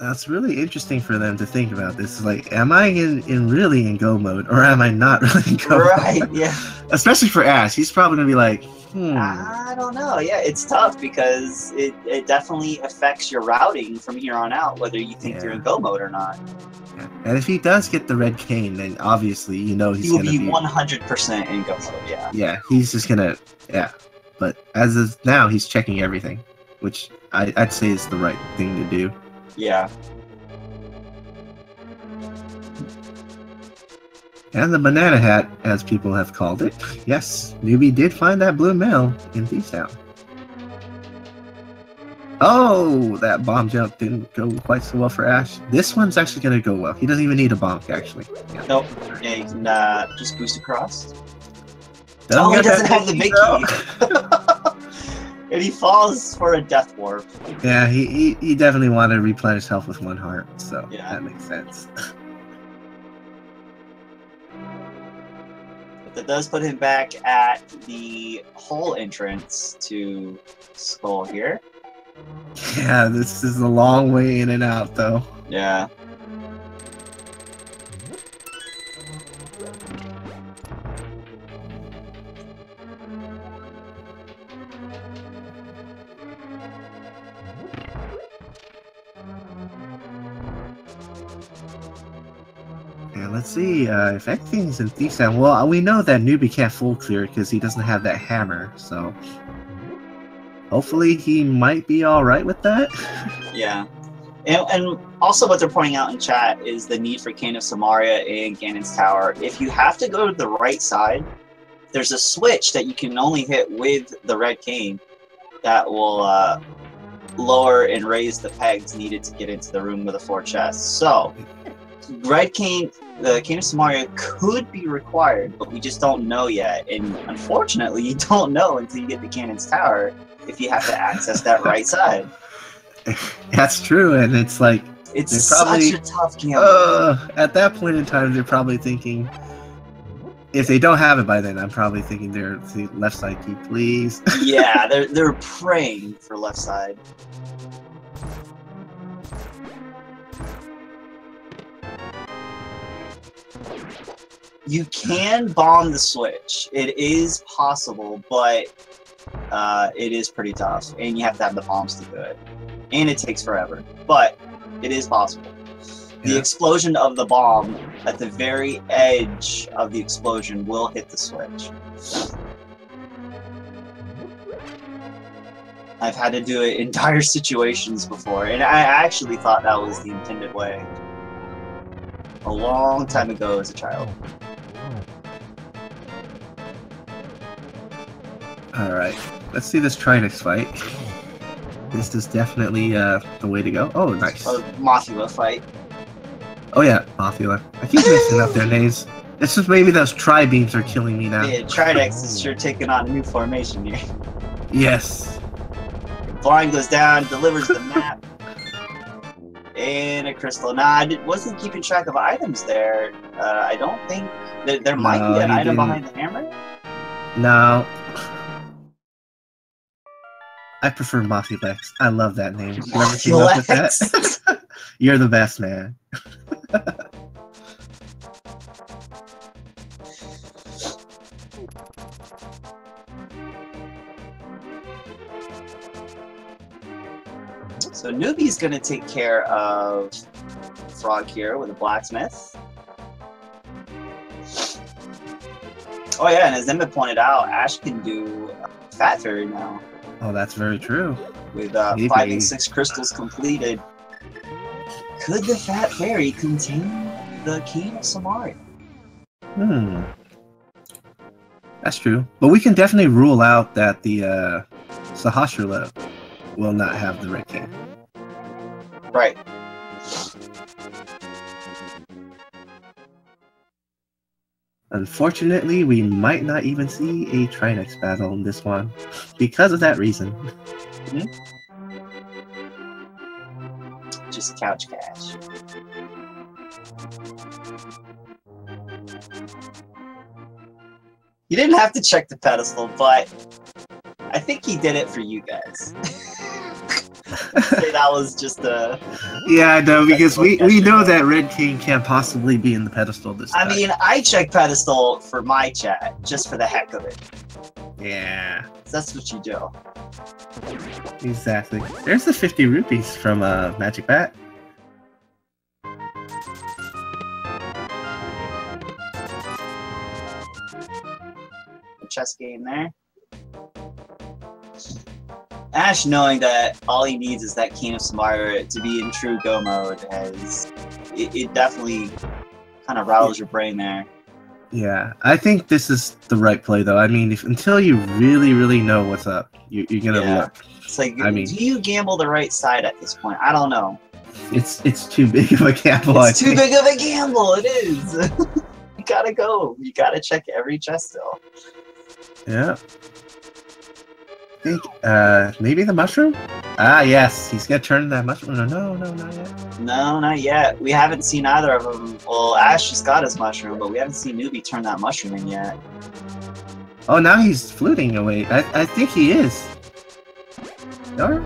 Speaker 1: That's really interesting for them to think about. This is like, am I really in go mode, or am I not really in go mode?
Speaker 2: Right, yeah.
Speaker 1: Especially for Ash, he's probably gonna be like,
Speaker 2: I don't know. Yeah, it's tough because it definitely affects your routing from here on out, whether you think you're in go mode or not.
Speaker 1: Yeah. And if he does get the red cane, then obviously he's
Speaker 2: gonna
Speaker 1: be
Speaker 2: 100% in go mode. Yeah.
Speaker 1: Yeah, he's just gonna But as of now, he's checking everything, which I'd say is the right thing to do.
Speaker 2: Yeah.
Speaker 1: And the banana hat, as people have called it. Yes, Newbie did find that blue mail in Thieves Town. Oh, that bomb jump didn't go quite so well for Ash. This one's actually going to go well. He doesn't even need a bonk, actually. Yeah.
Speaker 2: Nope. Yeah, you can just boost across.
Speaker 1: He
Speaker 2: doesn't have the big key. And he falls for a death warp.
Speaker 1: Yeah, he definitely wanted to replenish health with one heart, so
Speaker 2: yeah.
Speaker 1: That makes sense.
Speaker 2: But that does put him back at the hole entrance to Skull here.
Speaker 1: Yeah, this is a long way in and out, though.
Speaker 2: Yeah.
Speaker 1: And let's see if everything's in Thieves Town. Well, we know that Newbie can't full clear because he doesn't have that hammer, so hopefully he might be all right with that.
Speaker 2: Yeah. And also what they're pointing out in chat is the need for Cane of Samaria and Ganon's Tower. If you have to go to the right side, there's a switch that you can only hit with the red cane that will lower and raise the pegs needed to get into the room with the 4 chests. So, red cane, the Cane of Samaria could be required, but we just don't know yet. And unfortunately, you don't know until you get to Ganon's Tower if you have to access that right side.
Speaker 1: That's true, and it's like
Speaker 2: it's
Speaker 1: probably
Speaker 2: such a tough gamble.
Speaker 1: At that point in time, they're probably thinking, if they don't have it by then, I'm probably thinking they're the left side key, please.
Speaker 2: Yeah, they're praying for left side. You can bomb the switch. It is possible, but it is pretty tough, and you have to have the bombs to do it. And it takes forever, but it is possible. The explosion of the bomb at the very edge of the explosion will hit the switch. I've had to do it in dire situations before, and I actually thought that was the intended way. A long time ago as a child.
Speaker 1: Alright, let's see this Trinix fight. This is definitely the way to go. Oh, nice.
Speaker 2: A Mothula fight.
Speaker 1: Oh yeah, Mothula. I keep mixing up their names. It's just maybe those tri-beams are killing me now.
Speaker 2: Yeah, Trinix is sure taking on a new formation here.
Speaker 1: Yes.
Speaker 2: Blind goes down, delivers the map. And a crystal. Nah, I wasn't keeping track of items there. I don't think... There might be an item behind the hammer?
Speaker 1: No, I prefer Mafia I love that name. Whoever came up with that, you're the best, man.
Speaker 2: So Newbie's gonna take care of Frog here with a blacksmith. Oh yeah, and as Emma pointed out, Ash can do Fat Fairy now.
Speaker 1: Oh, that's very true.
Speaker 2: With 5 and 6 crystals completed. Could the Fat Fairy contain the King of Samaria?
Speaker 1: That's true. But we can definitely rule out that the Sahasrara will not have the Red King.
Speaker 2: Right.
Speaker 1: Unfortunately, we might not even see a Trinex battle in this one because of that reason.
Speaker 2: Just couch cash. You didn't have to check the pedestal, but I think he did it for you guys. Say that was just a...
Speaker 1: Yeah, I know, because we know that Red King can't possibly be in the pedestal this time.
Speaker 2: I mean, I check pedestal for my chat, just for the heck of it.
Speaker 1: Yeah.
Speaker 2: That's what you do.
Speaker 1: Exactly. There's the 50 rupees from Magic Bat.
Speaker 2: A chess game there. Ash, knowing that all he needs is that King of Samaria to be in true go mode, it definitely kind of rattles your brain there.
Speaker 1: Yeah, I think this is the right play, though. I mean, until you really, really know what's up, you're gonna look.
Speaker 2: It's like, do you gamble the right side at this point? I don't know.
Speaker 1: It's too big of a gamble.
Speaker 2: It's too big of a gamble. It is. You gotta go. You gotta check every chest still.
Speaker 1: Yeah. I think, maybe the mushroom? Ah, yes. He's gonna turn that mushroom. No, not yet.
Speaker 2: No, not yet. We haven't seen either of them. Well, Ash just got his mushroom, but we haven't seen Newbie turn that mushroom in yet.
Speaker 1: Oh, now he's fluting away. I think he is. No.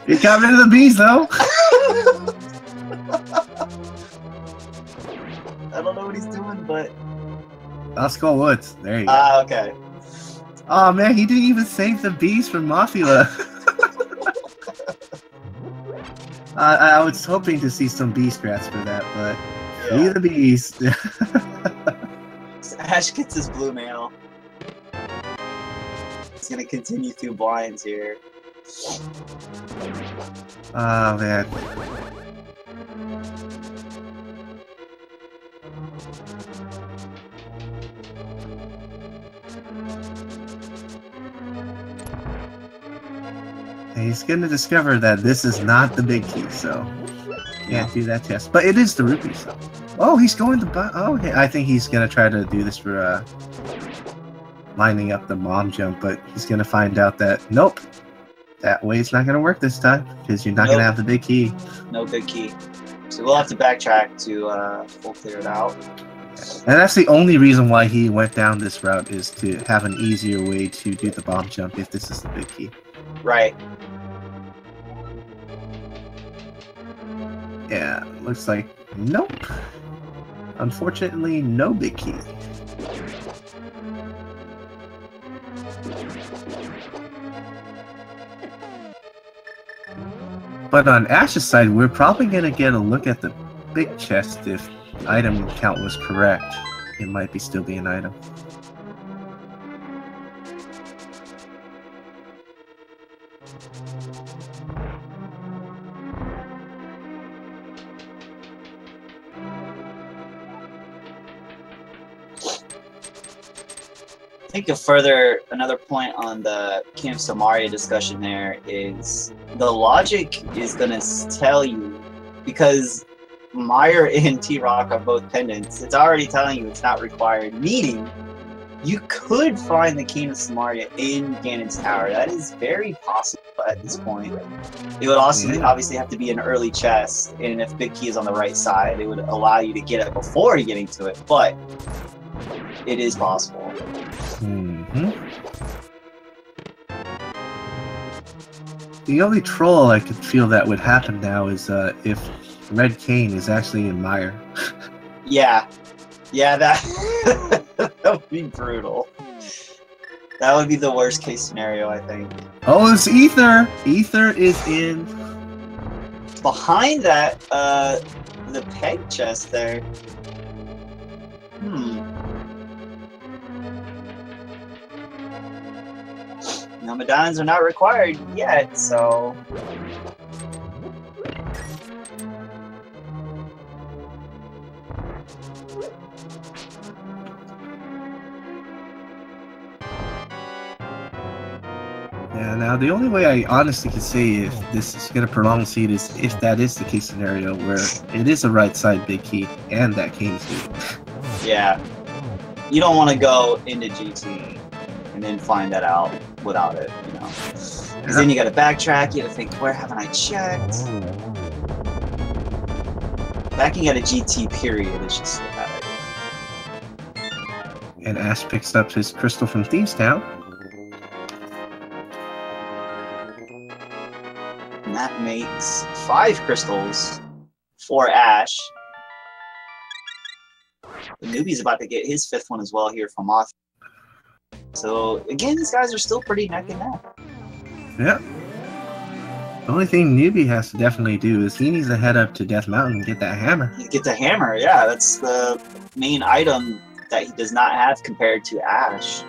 Speaker 1: He got rid of the bees, though.
Speaker 2: I don't know what he's doing, but...
Speaker 1: Let's go Woods. There you go.
Speaker 2: Ah, okay.
Speaker 1: Oh man, he didn't even save the bees from Mafia. I was hoping to see some bee scraps for that, but free the bees.
Speaker 2: Ash gets his blue mail. He's gonna continue through blinds here.
Speaker 1: Oh man. He's gonna discover that this is not the big key, so can't do that test. But it is the rupee, so. Oh, he's going to. Oh, okay. I think he's gonna try to do this for lining up the mom jump, but he's gonna find out that nope, that way's not gonna work this time because you're not gonna have the big key.
Speaker 2: No big key. So we'll have to backtrack to full clear it out.
Speaker 1: And that's the only reason why he went down this route, is to have an easier way to do the bomb jump if this is the big key.
Speaker 2: Right.
Speaker 1: Yeah, looks like nope. Unfortunately, no big key. But on Ash's side, we're probably gonna get a look at the big chest if item count was correct. It might be still be an item.
Speaker 2: I think another point on the King of Samaria discussion there is the logic is going to tell you, because Meyer and T-Rock are both pendants, it's already telling you it's not required, meaning you could find the King of Samaria in Ganon's Tower. That is very possible at this point. It would also obviously have to be an early chest, and if Big Key is on the right side, it would allow you to get it before getting to it, but it is possible.
Speaker 1: The only troll I could feel that would happen now is if Red Cane is actually in Mire.
Speaker 2: Yeah. Yeah, that, that would be brutal. That would be the worst case scenario, I think.
Speaker 1: Oh, it's Ether! Ether is in...
Speaker 2: Behind that, the peg chest there. Now, medallions are not required yet, so...
Speaker 1: Yeah, now the only way I honestly can say if this is going to prolong seed is if that is the case scenario where it is a right side big key and that cane seed.
Speaker 2: Yeah. You don't want to go into GT and then find that out without it, you know. Because then you got to backtrack, you got to think, where haven't I checked? Backing out of GT period is just a bad idea.
Speaker 1: And Ash picks up his crystal from Thieves Town.
Speaker 2: And that makes 5 crystals for Ash. The Newbie's about to get his 5th one as well here from Moth. So, again, these guys are still pretty neck and neck.
Speaker 1: Yeah. The only thing Newbie has to definitely do is he needs to head up to Death Mountain and get that hammer.
Speaker 2: Get the hammer, yeah. That's the main item that he does not have compared to Ash.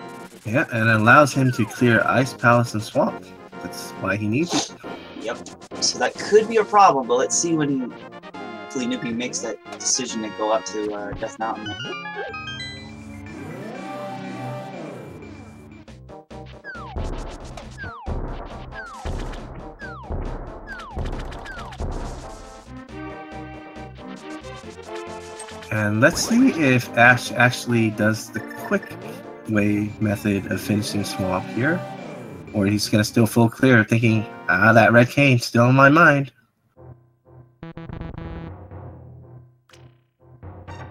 Speaker 1: Yeah, and it allows him to clear Ice Palace and Swamp. That's why he needs it.
Speaker 2: Yep. So that could be a problem, but let's see when hopefully Newbie makes that decision to go up to Death Mountain.
Speaker 1: And let's see if Ash actually does the quick way method of finishing Swamp here. Or he's going to still full clear thinking, ah, that red cane's still in my mind.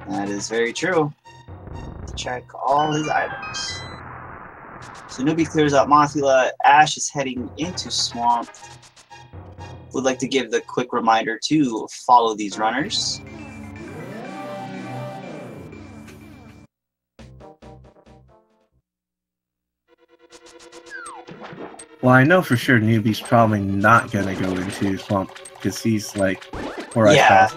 Speaker 2: That is very true. Check all his items. So Newbie clears out Mothula. Ash is heading into Swamp. Would like to give the quick reminder to follow these runners.
Speaker 1: Well, I know for sure Newbie's probably not going to go into Swamp because he's like, or
Speaker 2: yeah.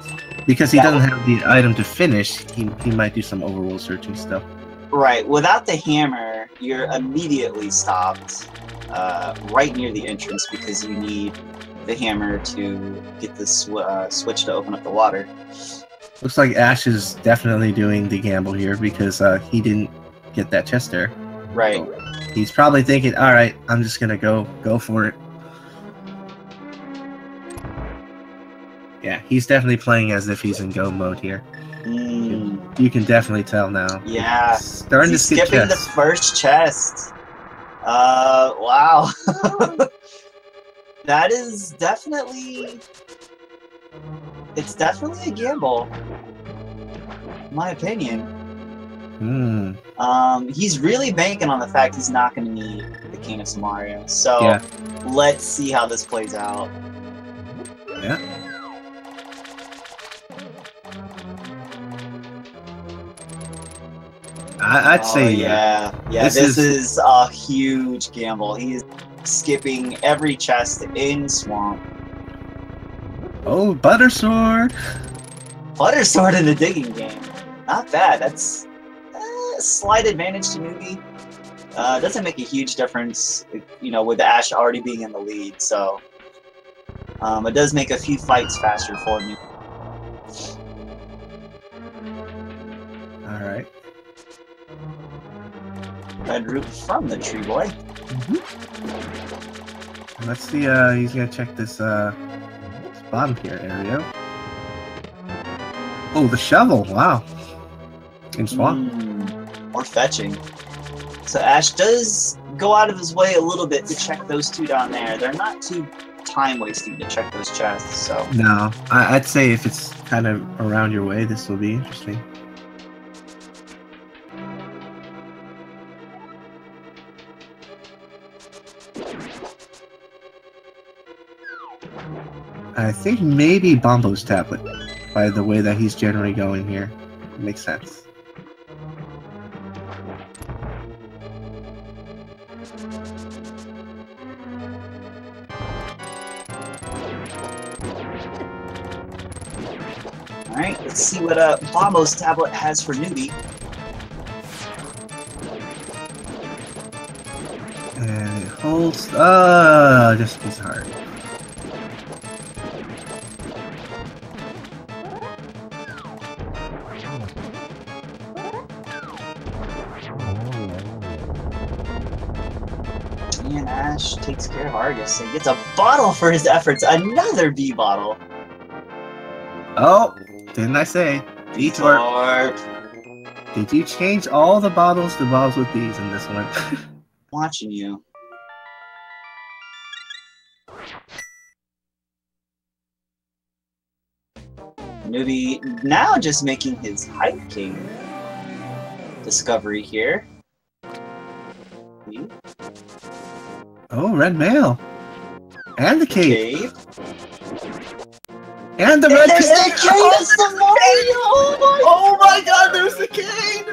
Speaker 1: Because he doesn't have the item to finish, he might do some overworld searching stuff.
Speaker 2: Right. Without the hammer, you're immediately stopped right near the entrance because you need the hammer to get the switch to open up the water.
Speaker 1: Looks like Ash is definitely doing the gamble here because he didn't get that chest there.
Speaker 2: Right.
Speaker 1: So he's probably thinking, all right, I'm just going to go for it. Yeah, he's definitely playing as if he's in go mode here. You can definitely tell now.
Speaker 2: Yeah.
Speaker 1: Starting
Speaker 2: he's
Speaker 1: to skip
Speaker 2: skipping
Speaker 1: chests.
Speaker 2: the first chest. Wow. That is definitely... It's definitely a gamble. In my opinion. He's really banking on the fact he's not going to need the King of Samaria. So, yeah. Let's see how this plays out.
Speaker 1: Yeah. I'd say
Speaker 2: yeah. This is a huge gamble. He's skipping every chest in Swamp.
Speaker 1: Oh, Buttersword!
Speaker 2: Buttersword in the digging game. Not bad. That's a slight advantage to Newbie. Doesn't make a huge difference, you know, with Ash already being in the lead. So it does make a few fights faster for me.
Speaker 1: All right.
Speaker 2: Red root from the tree boy.
Speaker 1: Let's see. He's gonna check this bottom here area. Oh, the shovel! Wow. In Swamp.
Speaker 2: Or fetching. So Ash does go out of his way a little bit to check those two down there. They're not too time wasting to check those chests. So
Speaker 1: no, I'd say if it's kind of around your way, this will be interesting. I think maybe Bombo's tablet, by the way that he's generally going here. Makes sense.
Speaker 2: Alright, let's see what Bombo's tablet has for Newbie.
Speaker 1: And it holds. Just his heart.
Speaker 2: And Ash takes care of Argus and gets a bottle for his efforts. Another B bottle.
Speaker 1: Oh, didn't I say? Detour. Did you change all the bottles to bottles with B's in this one?
Speaker 2: Watching you. Newbie now just making his Hype King discovery here.
Speaker 1: Oh, red mail. And the cave. And the
Speaker 2: And
Speaker 1: red
Speaker 2: there's
Speaker 1: cane.
Speaker 2: the cane of some more!
Speaker 1: Oh my god, there's the cane!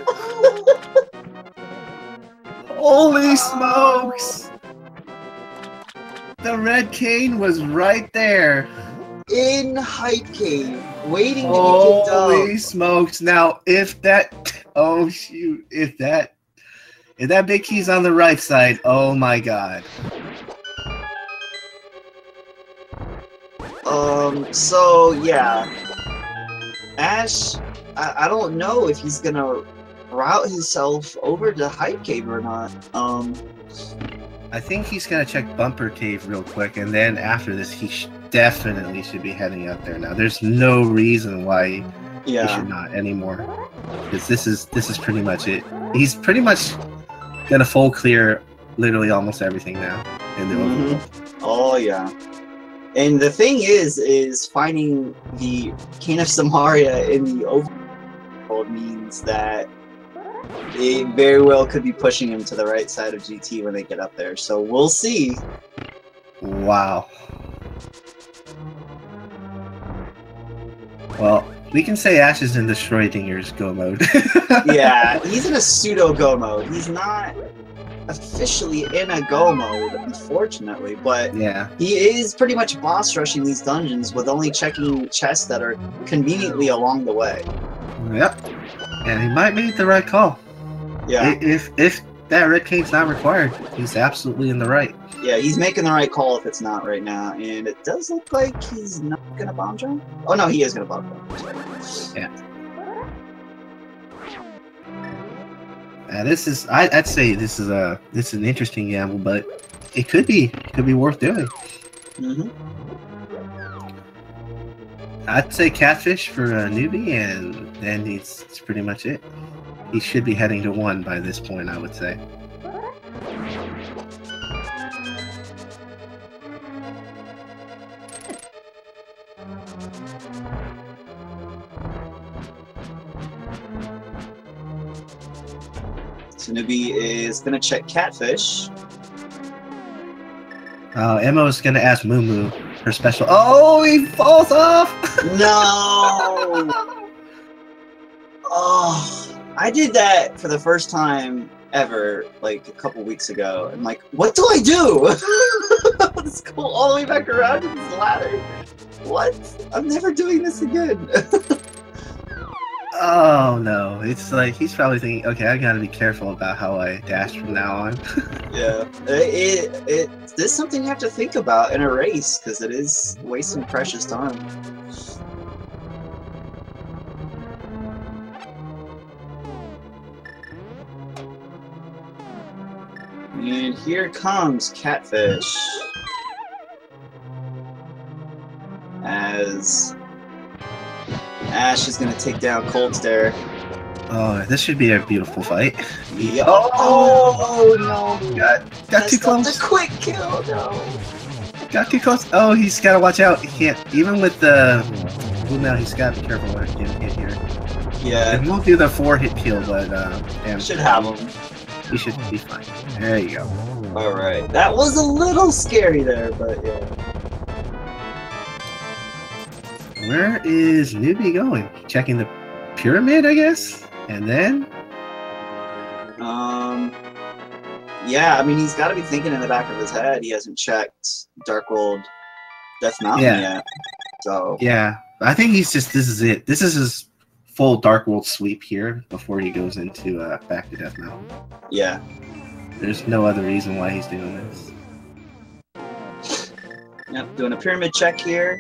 Speaker 1: Holy smokes! The red cane was right there.
Speaker 2: In Hype Cave, waiting to be picked
Speaker 1: Holy
Speaker 2: up.
Speaker 1: smokes. Now, if that... Oh, shoot. If that big key's on the right side, oh my god.
Speaker 2: So, yeah. Ash, I don't know if he's gonna route himself over to Hype Cave or not.
Speaker 1: I think he's gonna check Bumper Cave real quick, and then after this, he definitely should be heading up there now. There's no reason why he should not anymore. Because this is pretty much it. He's pretty much gonna full clear literally almost everything now in the overworld.
Speaker 2: Oh, yeah. And the thing is finding the Cane of Samaria in the overworld means that it very well could be pushing him to the right side of GT when they get up there. So we'll see.
Speaker 1: Wow. Well, we can say Ash is in the Schrodinger's go mode.
Speaker 2: Yeah, he's in a pseudo go mode. He's not officially in a go mode, unfortunately, but
Speaker 1: yeah,
Speaker 2: he is pretty much boss rushing these dungeons with only checking chests that are conveniently along the way.
Speaker 1: Yep. And he might make the right call.
Speaker 2: Yeah.
Speaker 1: If that red cane's not required, he's absolutely in the right.
Speaker 2: Yeah, he's making the right call if it's not right now, and it does look like he's not gonna bomb jump. Oh no, he is gonna bomb jump.
Speaker 1: Yeah. This is I'd say this is an interesting gamble, but it could be worth doing.
Speaker 2: Mm-hmm.
Speaker 1: I'd say Catfish for a newbie, and then it's pretty much it. He should be heading to 1 by this point, I would say.
Speaker 2: So Newbie is gonna check Catfish.
Speaker 1: Emma's gonna ask Moo Moo her special. Oh, he falls off!
Speaker 2: No! Oh, I did that for the first time ever, like a couple weeks ago. I'm like, what do I do? Let's go all the way back around to this ladder. What? I'm never doing this again.
Speaker 1: Oh no, it's like he's probably thinking, okay, I gotta be careful about how I dash from now on.
Speaker 2: Yeah, it's something you have to think about in a race, because it is wasting precious time. And here comes Catfish. As Ash is going to take down Cold Stare.
Speaker 1: Oh, this should be a beautiful fight.
Speaker 2: Yep. Oh no!
Speaker 1: Got too close.
Speaker 2: The quick kill, no.
Speaker 1: Got too close. Oh, he's got to watch out. He can't. Even with the well, now he's got to be careful when he gets hit here.
Speaker 2: Yeah.
Speaker 1: It won't do the 4-hit kill, but damn.
Speaker 2: Should have him.
Speaker 1: He should be fine. There you go.
Speaker 2: All right. That was a little scary there, but yeah.
Speaker 1: Where is Newbie going? Checking the pyramid, I guess? And then?
Speaker 2: Yeah, I mean, he's got to be thinking in the back of his head. He hasn't checked Dark World Death Mountain yet. So
Speaker 1: yeah, I think he's just, this is it. This is his full Dark World sweep here before he goes into back to Death Mountain.
Speaker 2: Yeah.
Speaker 1: There's no other reason why he's doing this.
Speaker 2: Yep, doing a pyramid check here.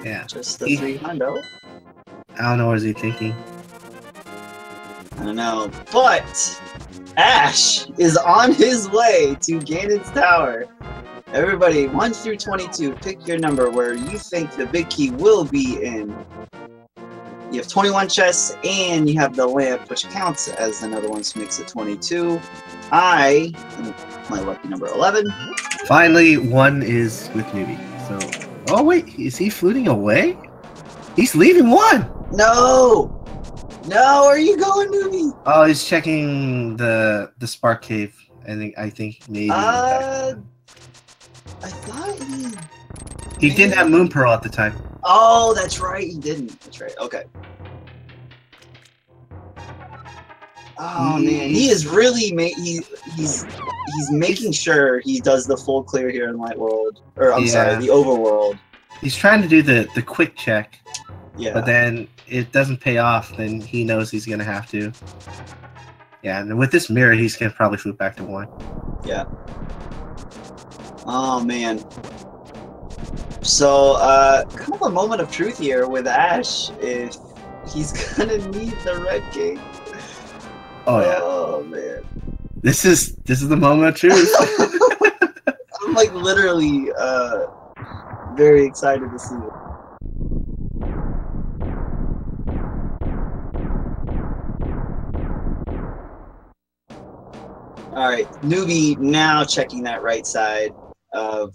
Speaker 1: Yeah.
Speaker 2: Just the 300.
Speaker 1: I don't know what is he thinking.
Speaker 2: I don't know. But Ash is on his way to Ganon's Tower. Everybody, 1 through 22, pick your number where you think the big key will be in. You have 21 chests, and you have the lamp, which counts as another one, so makes it 22. I am my lucky number 11.
Speaker 1: Finally, 1 is with Newbie. So, oh wait, is he fluting away? He's leaving 1!
Speaker 2: No! No, where are you going, Newbie?
Speaker 1: Oh, he's checking the Spark Cave. I think maybe.
Speaker 2: I thought
Speaker 1: he didn't have Moon Pearl at the time.
Speaker 2: Oh, that's right. He didn't. That's right. Okay. Oh man, he is really he's making sure he does the full clear here in Light World, or I'm sorry, the Overworld.
Speaker 1: He's trying to do the quick check.
Speaker 2: Yeah.
Speaker 1: But then it doesn't pay off. Then he knows he's gonna have to. Yeah, and with this mirror, he's gonna probably flip back to 1.
Speaker 2: Yeah. Oh man. So kind of a moment of truth here with Ash. If he's gonna need the red gate.
Speaker 1: Oh yeah.
Speaker 2: Oh man.
Speaker 1: This is the moment of truth.
Speaker 2: I'm like literally very excited to see it. Alright, Newbie now checking that right side of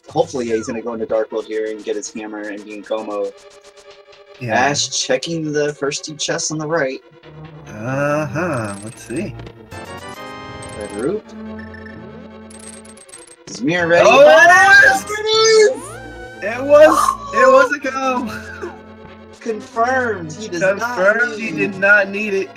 Speaker 2: hopefully he's gonna go into Dark World here and get his hammer and be in go mode. Yeah. Ash checking the first 2 chests on the right.
Speaker 1: Let's see.
Speaker 2: Red root. Is mirror ready?
Speaker 1: Oh, it was a go.
Speaker 2: Confirmed. He does
Speaker 1: He did not need it.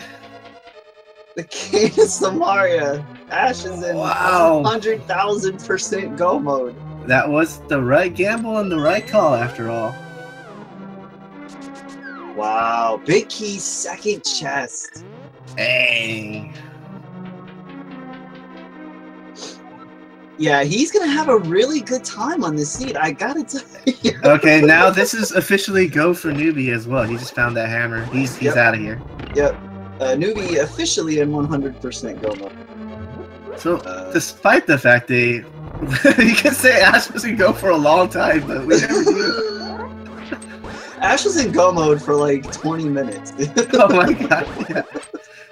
Speaker 2: The King of Samaria. Ash is in 100,000% go mode.
Speaker 1: That was the right gamble and the right call after all.
Speaker 2: Wow. Big Key second chest.
Speaker 1: Hey.
Speaker 2: Yeah, he's gonna have a really good time on this seat. I gotta tell you.
Speaker 1: Okay, now this is officially go for Newbie as well. He just found that hammer. He's out of here.
Speaker 2: Yep. Newbie officially in 100% go mode.
Speaker 1: So, despite the fact they, you can say Ash was in go for a long time, but we never do.
Speaker 2: Ash was in go mode for like 20 minutes.
Speaker 1: Oh my god!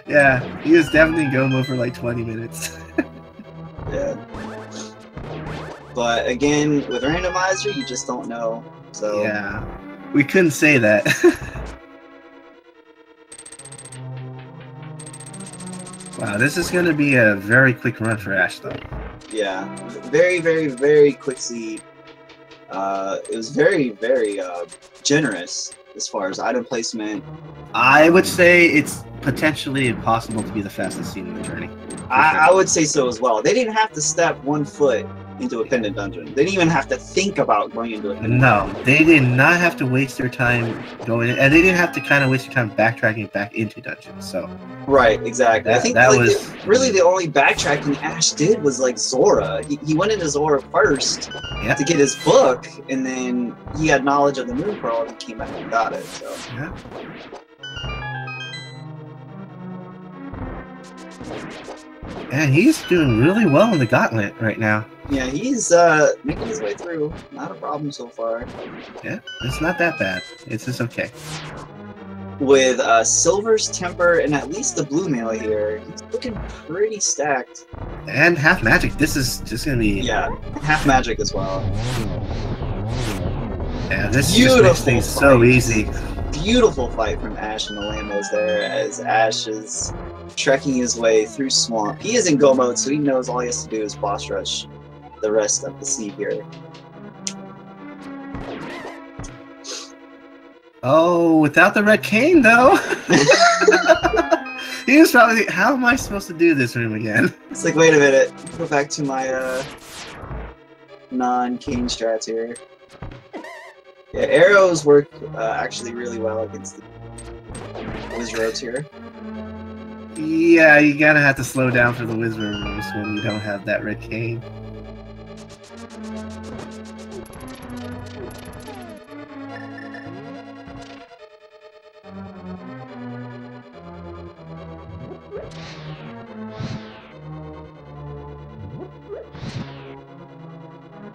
Speaker 1: Yeah, he was definitely in go mode for like 20 minutes.
Speaker 2: Yeah. But again, with Randomizer, you just don't know. So
Speaker 1: yeah, we couldn't say that. Wow, this is going to be a very quick run for Ash, though.
Speaker 2: Yeah, very, very, very quick seed. It was very, very generous as far as item placement.
Speaker 1: I would say it's potentially impossible to be the fastest seed in the journey.
Speaker 2: I would say so as well. They didn't have to step 1 foot into a pendant dungeon. They didn't even have to think about going into a pendant dungeon.
Speaker 1: No, they did not have to waste their time going in, and they didn't have to kind of waste their time backtracking back into dungeons. So
Speaker 2: right, exactly. I think
Speaker 1: that
Speaker 2: like,
Speaker 1: was
Speaker 2: really the only backtracking Ash did was like Zora. He went into Zora first to get his book, and then he had knowledge of the Moon Pearl and came back and got it. So.
Speaker 1: Yeah. And he's doing really well in the gauntlet right now.
Speaker 2: Yeah, he's making his way through. Not a problem so far.
Speaker 1: Yeah, it's not that bad. It's just okay.
Speaker 2: With Silver's Temper and at least the blue mail here, he's looking pretty stacked.
Speaker 1: And half magic. This is just gonna be
Speaker 2: half magic as well.
Speaker 1: Yeah, this just makes things so easy.
Speaker 2: Beautiful fight from Ash and the Lambos there as Ash is trekking his way through Swamp. He is in go mode, so he knows all he has to do is boss rush the rest of the seed here.
Speaker 1: Oh, without the red cane, though. He was probably, how am I supposed to do this room again?
Speaker 2: It's like, wait a minute. Go back to my non-cane strats here. Yeah, arrows work actually really well against the Wizards here.
Speaker 1: Yeah, you gotta have to slow down for the wizard moves when you don't have that red cane.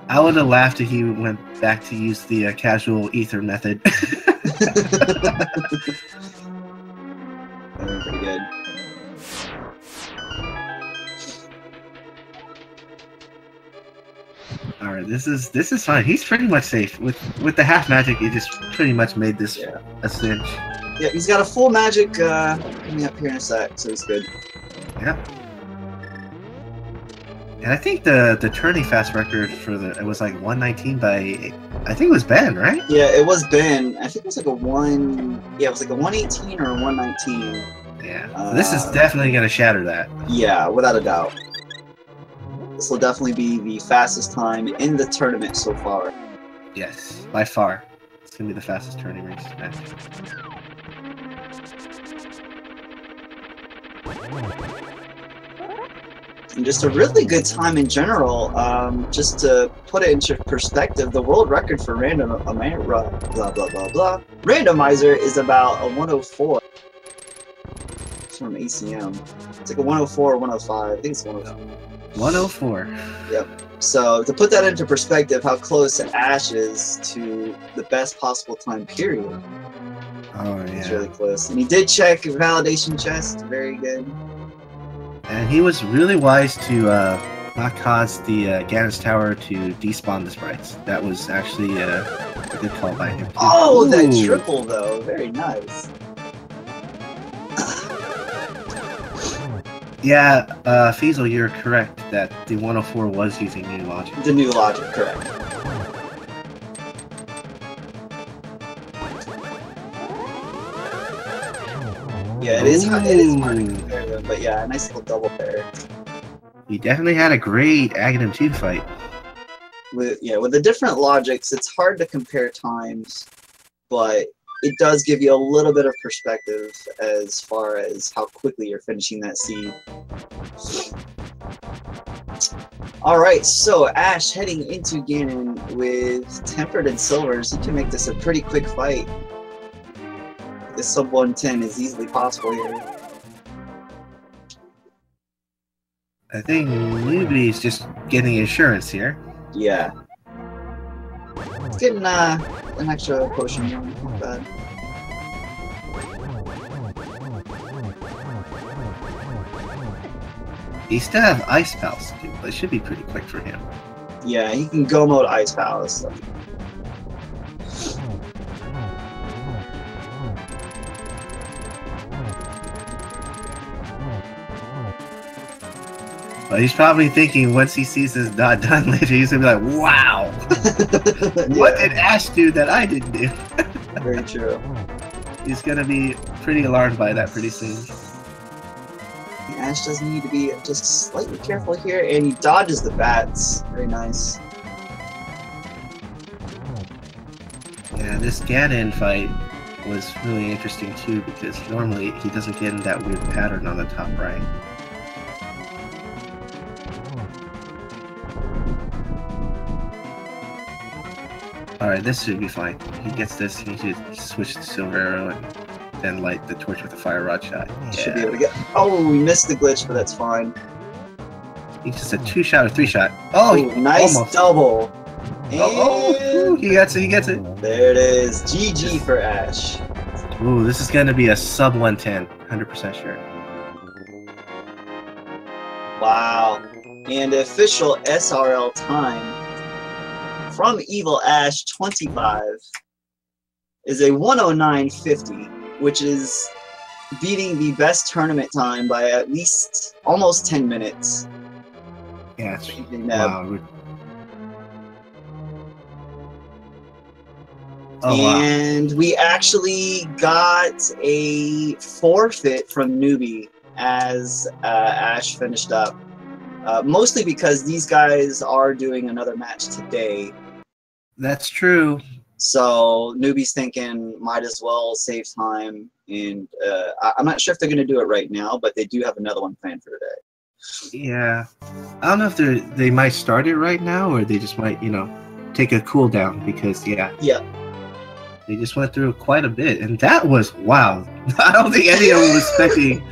Speaker 1: I would have laughed if he went back to use the casual ether method.
Speaker 2: Pretty good.
Speaker 1: All right, this is fine. He's pretty much safe with the half magic. He just pretty much made this a cinch.
Speaker 2: Yeah, he's got a full magic coming up here in a sec, so he's good.
Speaker 1: Yeah. And I think the turning fast record for it was like 119 by, I think it was Ben, right?
Speaker 2: Yeah, it was Ben. I think it was like a 118 or a 119.
Speaker 1: Yeah. So this is definitely gonna shatter that.
Speaker 2: Yeah, without a doubt. This will definitely be the fastest time in the tournament so far.
Speaker 1: Yes, by far. It's gonna be the fastest turning race match.
Speaker 2: And just a really good time in general. Just to put it into perspective, the world record for randomizer is about a 104 from ACM. It's like a 104 or 105. I think it's 104.
Speaker 1: 104.
Speaker 2: Yep. So to put that into perspective, how close Ash is to the best possible time period.
Speaker 1: Oh yeah.
Speaker 2: It's really close. And he did check validation chest. Very good.
Speaker 1: And he was really wise to not cause the Ganon's Tower to despawn the sprites. That was actually a good call by him.
Speaker 2: Oh, that triple though. Very nice.
Speaker 1: Yeah, Feasel, you're correct that the 104 was using new logic.
Speaker 2: The new logic, correct. Yeah, it is hard to compare them, but yeah, a nice little double pair.
Speaker 1: He definitely had a great Aghanim 2 fight.
Speaker 2: With the different logics, it's hard to compare times, but it does give you a little bit of perspective as far as how quickly you're finishing that seed. Alright, so Ash heading into Ganon with Tempered and Silvers. He can make this a pretty quick fight. This sub 110 is easily possible here.
Speaker 1: I think Newbie's just getting insurance here.
Speaker 2: Yeah. It's getting an extra potion. Not bad.
Speaker 1: He still have Ice Palace, but it should be pretty quick for him.
Speaker 2: Yeah, he can go mode Ice Palace.
Speaker 1: But he's probably thinking once he sees this dot done later, he's gonna be like, wow! What did Ash do that I didn't do?
Speaker 2: Very true.
Speaker 1: He's gonna be pretty alarmed by that pretty soon.
Speaker 2: Ash does need to be just slightly careful here, and he dodges the bats. Very nice.
Speaker 1: Yeah, this Ganon fight was really interesting too, because normally he doesn't get in that weird pattern on the top right. Alright, this should be fine. He gets this, he should switch to Silver Arrow and then light the torch with a Fire Rod shot. Yeah.
Speaker 2: Should be able to get. Oh, we missed the glitch, but that's fine.
Speaker 1: He's just a 2-shot or 3-shot. Oh,
Speaker 2: nice
Speaker 1: almost.
Speaker 2: Double. And
Speaker 1: oh, he gets it, he gets it.
Speaker 2: There it is. GG for Ash.
Speaker 1: Ooh, this is going to be a sub 110, 100% sure.
Speaker 2: Wow. And the official SRL time from EvilAsh25 is a 109.50, which is beating the best tournament time by at least almost 10 minutes.
Speaker 1: Yeah, wow. Oh, wow.
Speaker 2: And we actually got a forfeit from Newbie as Ash finished up. Mostly because these guys are doing another match today.
Speaker 1: That's true.
Speaker 2: So Newbie's thinking, might as well save time. And I'm not sure if they're going to do it right now, but they do have another one planned for today.
Speaker 1: Yeah. I don't know if they might start it right now, or they just might, take a cool down, because, yeah. They just went through quite a bit, and that was wow. I don't think anyone was expecting.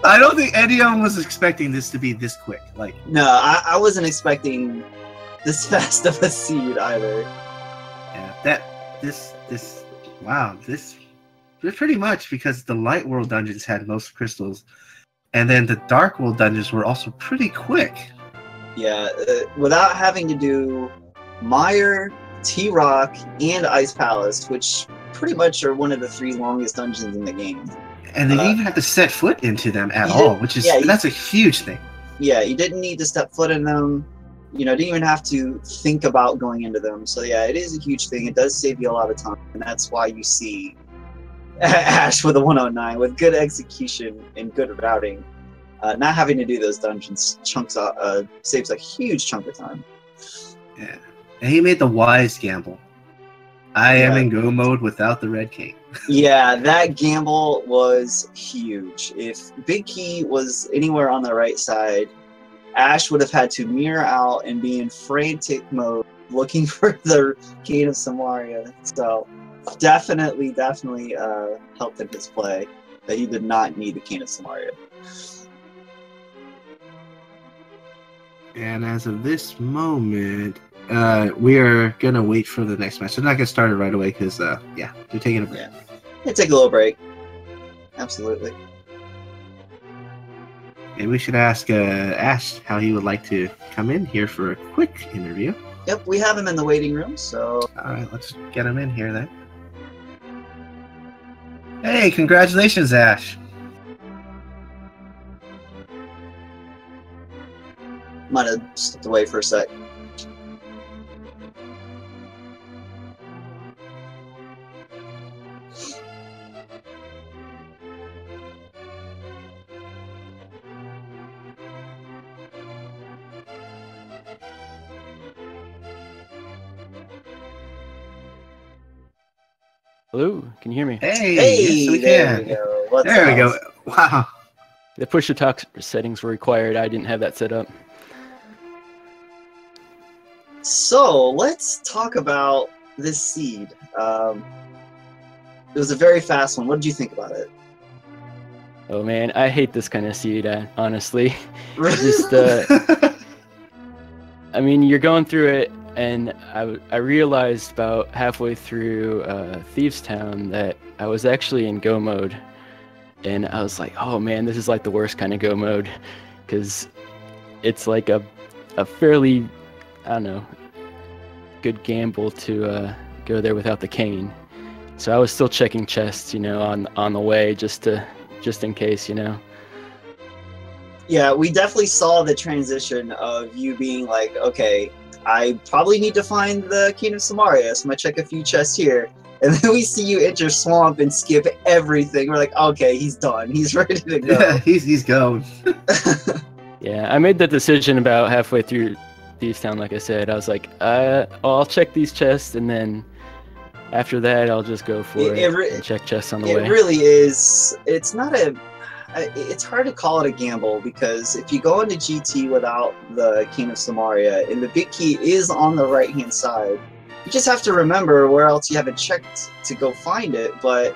Speaker 1: I don't think anyone was expecting this to be this quick. Like,
Speaker 2: no, I wasn't expecting this fast of a seed either.
Speaker 1: Yeah, this pretty much, because the Light World dungeons had most crystals, and then the Dark World dungeons were also pretty quick.
Speaker 2: Yeah, without having to do Mire, T-Rock, and Ice Palace, which pretty much are one of the 3 longest dungeons in the game.
Speaker 1: And they didn't even have to set foot into them at all, which is that's a huge thing.
Speaker 2: Yeah, you didn't need to step foot in them. Didn't even have to think about going into them. So yeah, it is a huge thing. It does save you a lot of time, and that's why you see Ash with a 109 with good execution and good routing. Not having to do those dungeons saves a huge chunk of time.
Speaker 1: Yeah. And he made the wise gamble. I am in go mode without the red cape.
Speaker 2: Yeah, that gamble was huge. If Big Key was anywhere on the right side, Ash would have had to mirror out and be in frantic mode looking for the Cane of Samaria. So definitely helped in his play that he did not need the Cane of Samaria.
Speaker 1: And as of this moment, we are going to wait for the next match. We're not going to start it right away because, we're taking a break.
Speaker 2: Yeah, take a little break. Absolutely.
Speaker 1: And we should ask Ash how he would like to come in here for a quick interview.
Speaker 2: Yep, we have him in the waiting room, so...
Speaker 1: All right, let's get him in here then. Hey, congratulations, Ash.
Speaker 2: Might have stepped away for a sec.
Speaker 3: Hello, can you hear me?
Speaker 1: Hey, yes, we
Speaker 2: there
Speaker 1: can.
Speaker 2: we go.
Speaker 1: There we go. Wow.
Speaker 3: The push-to-talk settings were required. I didn't have that set up.
Speaker 2: So let's talk about this seed. It was a very fast one. What did you think about it?
Speaker 3: Oh man, I hate this kind of seed, honestly. Just, I mean, you're going through it, and I realized about halfway through Thieves Town that I was actually in go mode. And I was like, oh man, this is like the worst kind of go mode, because it's like a fairly, I don't know, good gamble to go there without the cane. So I was still checking chests, on the way, just in case,
Speaker 2: Yeah, we definitely saw the transition of you being like, okay, I probably need to find the King of Samaria, so I'm gonna check a few chests here. And then we see you enter Swamp and skip everything. We're like, okay, he's done. He's ready to go.
Speaker 1: Yeah, he's going.
Speaker 3: Yeah, I made the decision about halfway through Thieves Town, like I said. I was like, I'll check these chests, and then after that, I'll just go for it and check chests on the way.
Speaker 2: It really is. It's not it's hard to call it a gamble, because if you go into GT without the King of Samaria, and the big key is on the right-hand side, you just have to remember where else you haven't checked to go find it. But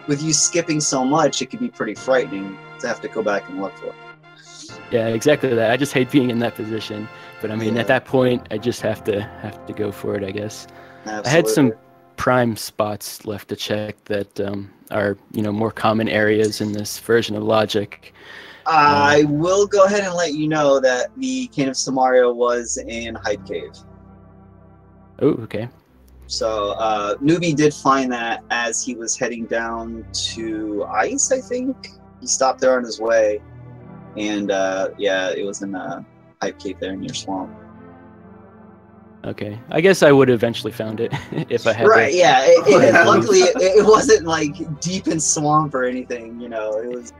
Speaker 2: with you skipping so much, it could be pretty frightening to have to go back and look for it.
Speaker 3: Yeah, exactly that. I just hate being in that position. But I mean, at that point, I just have to go for it, I guess.
Speaker 2: Absolutely.
Speaker 3: I had some prime spots left to check that are, more common areas in this version of Logic.
Speaker 2: I will go ahead and let you know that the King of Samaria was in Hype Cave.
Speaker 3: Oh, okay.
Speaker 2: So Newbie did find that as he was heading down to Ice, I think. He stopped there on his way. And it was in Hype Cave there near Swamp.
Speaker 3: Okay, I guess I would have eventually found it if I had.
Speaker 2: Right,
Speaker 3: to.
Speaker 2: yeah. Luckily, it wasn't like deep in swamp or anything. You know, it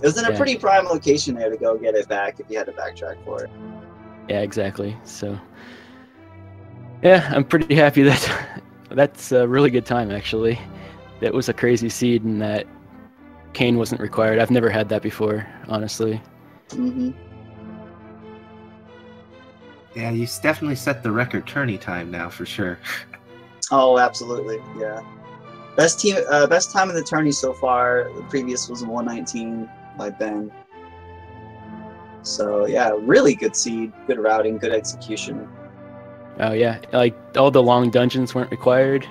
Speaker 2: was in a pretty prime location there to go get it back if you had to backtrack for it.
Speaker 3: Yeah, exactly. So, yeah, I'm pretty happy that that's a really good time actually. That was a crazy seed, and that cane wasn't required. I've never had that before, honestly.
Speaker 2: Mm-hmm.
Speaker 1: Yeah, you definitely set the record tourney time now for sure.
Speaker 2: Oh, absolutely, yeah. Best time in the tourney so far. The previous was 119 by Ben. So yeah, really good seed, good routing, good execution.
Speaker 3: Oh yeah, like all the long dungeons weren't required,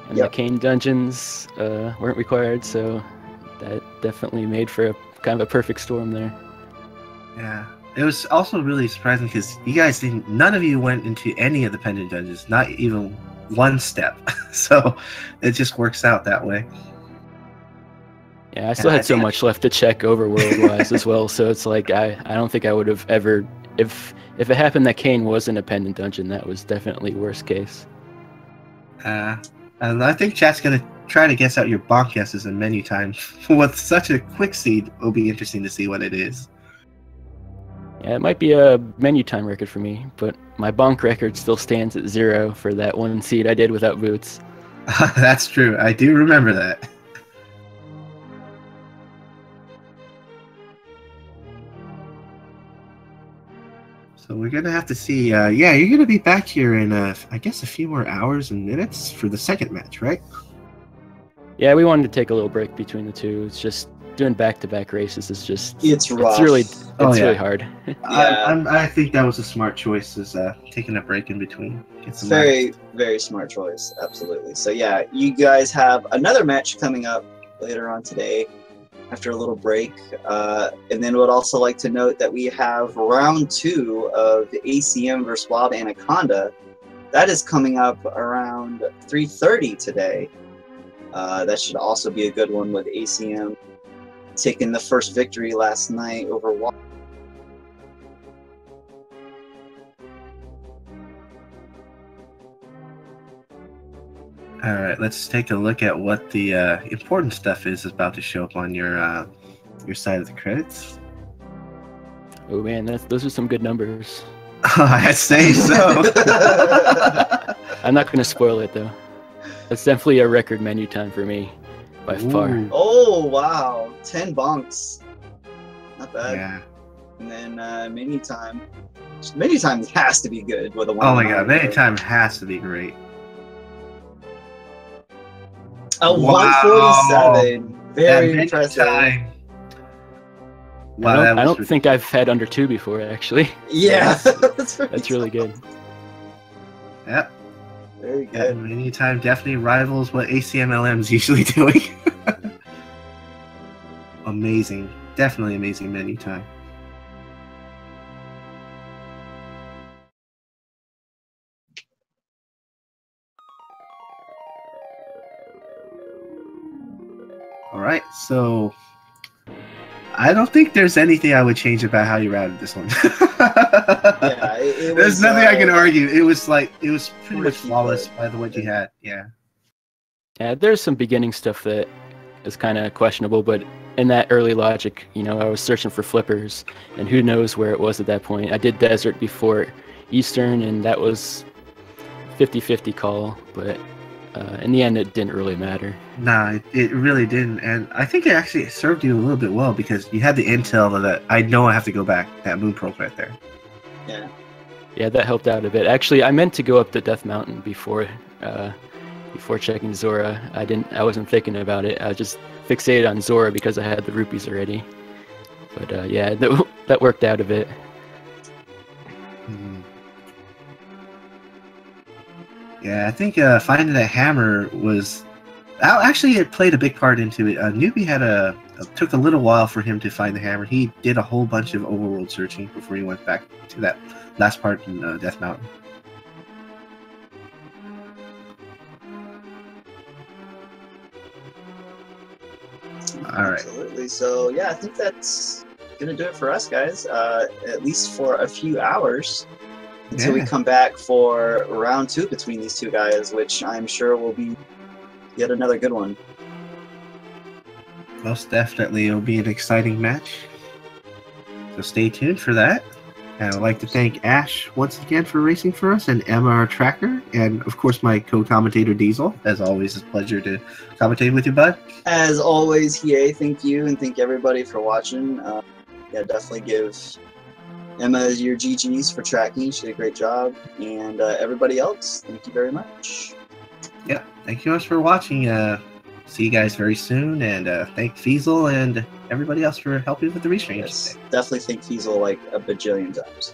Speaker 3: and the cane dungeons weren't required, so that definitely made for a kind of a perfect storm there.
Speaker 1: Yeah, it was also really surprising because you guys none of you went into any of the pendant dungeons, not even one step. So it just works out that way.
Speaker 3: Yeah, I still had so much left to check overworld-wise as well, so it's like I don't think I would have ever, if it happened that Kane was in a pendant dungeon, that was definitely worst case.
Speaker 1: And I think chat's gonna try to guess out your bonk guesses in menu time. With such a quick seed, it'll be interesting to see what it is.
Speaker 3: Yeah, it might be a menu time record for me, but my bonk record still stands at 0 for that one seed I did without boots.
Speaker 1: That's true. I do remember that. So we're gonna have to see. Yeah, you're gonna be back here in I guess a few more hours and minutes for the second match, right?
Speaker 3: Yeah, we wanted to take a little break between the two. It's just doing back-to-back races is just
Speaker 2: it's rough.
Speaker 3: It's really hard.
Speaker 1: Yeah. I think that was a smart choice, is taking a break in between.
Speaker 2: It's very smart choice, absolutely. So yeah, you guys have another match coming up later on today after a little break, and then would also like to note that we have round 2 of the ACM versus Wild Anaconda. That is coming up around 3:30 today. That should also be a good one, with ACM taking the first victory last night over Wild.
Speaker 1: All right, let's take a look at what the important stuff is about to show up on your side of the credits.
Speaker 3: Oh man, those are some good numbers.
Speaker 1: I'd say so.
Speaker 3: I'm not going to spoil it though. That's definitely a record menu time for me, by far.
Speaker 2: Oh wow, 10 bonks, not bad.
Speaker 1: Yeah.
Speaker 2: And then menu time. Menu time has to be good with a 1.
Speaker 1: Oh my god, menu time has to be great.
Speaker 2: A 147. Very impressive.
Speaker 3: Wow, I don't think I've had under 2 before, actually.
Speaker 2: Yeah.
Speaker 3: That's really good.
Speaker 1: Yep.
Speaker 2: Very good.
Speaker 1: Menu time definitely rivals what ACMLM's usually doing. Amazing. Definitely amazing menu time. Alright, so I don't think there's anything I would change about how you routed this one.
Speaker 2: Yeah,
Speaker 1: there's nothing I can argue. It was pretty much flawless by what you had. Yeah.
Speaker 3: Yeah, there's some beginning stuff that is kind of questionable, but in that early logic, you know, I was searching for flippers, and who knows where it was at that point. I did desert before Eastern, and that was 50-50 call, but in the end, it didn't really matter.
Speaker 1: Nah, it really didn't, and I think it actually served you a little bit well because you had the intel that I know I have to go back. That moon probe right there.
Speaker 2: Yeah.
Speaker 3: Yeah, that helped out a bit. Actually, I meant to go up to Death Mountain before checking Zora. I wasn't thinking about it. I was just fixated on Zora because I had the rupees already. But yeah, that worked out a bit.
Speaker 1: Yeah, I think finding that hammer was actually it played a big part into it. Newbie took a little while for him to find the hammer. He did a whole bunch of overworld searching before he went back to that last part in Death Mountain. All right.
Speaker 2: Absolutely. So yeah, I think that's gonna do it for us, guys. At least for a few hours. until we
Speaker 1: Yeah.
Speaker 2: come back for round 2 between these two guys, which I'm sure will be yet another good one.
Speaker 1: Most definitely, it'll be an exciting match. So stay tuned for that. And I'd like to thank Ash once again for racing for us, and Emma, our tracker, and of course my co-commentator Diesel. As always, it's a pleasure to commentate with you, bud.
Speaker 2: As always, Hiei, thank you, and thank everybody for watching. Yeah, definitely give Emma your GGs for tracking. She did a great job. And everybody else, thank you very much.
Speaker 1: Yeah, thank you much for watching. See you guys very soon, and thank Feasel and everybody else for helping with the restreams.
Speaker 2: Yes, definitely think Feasel like a bajillion times.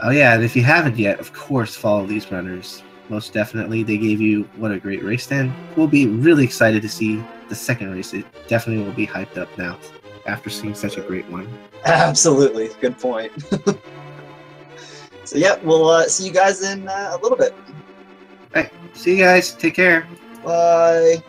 Speaker 1: Oh yeah, and if you haven't yet, of course, follow these runners. Most definitely, they gave you what a great race. Then we'll be really excited to see the second race. It definitely will be hyped up now after seeing such a great one.
Speaker 2: Absolutely, good point. So yeah, we'll see you guys in a little bit.
Speaker 1: All right, see you guys. Take care.
Speaker 2: Bye.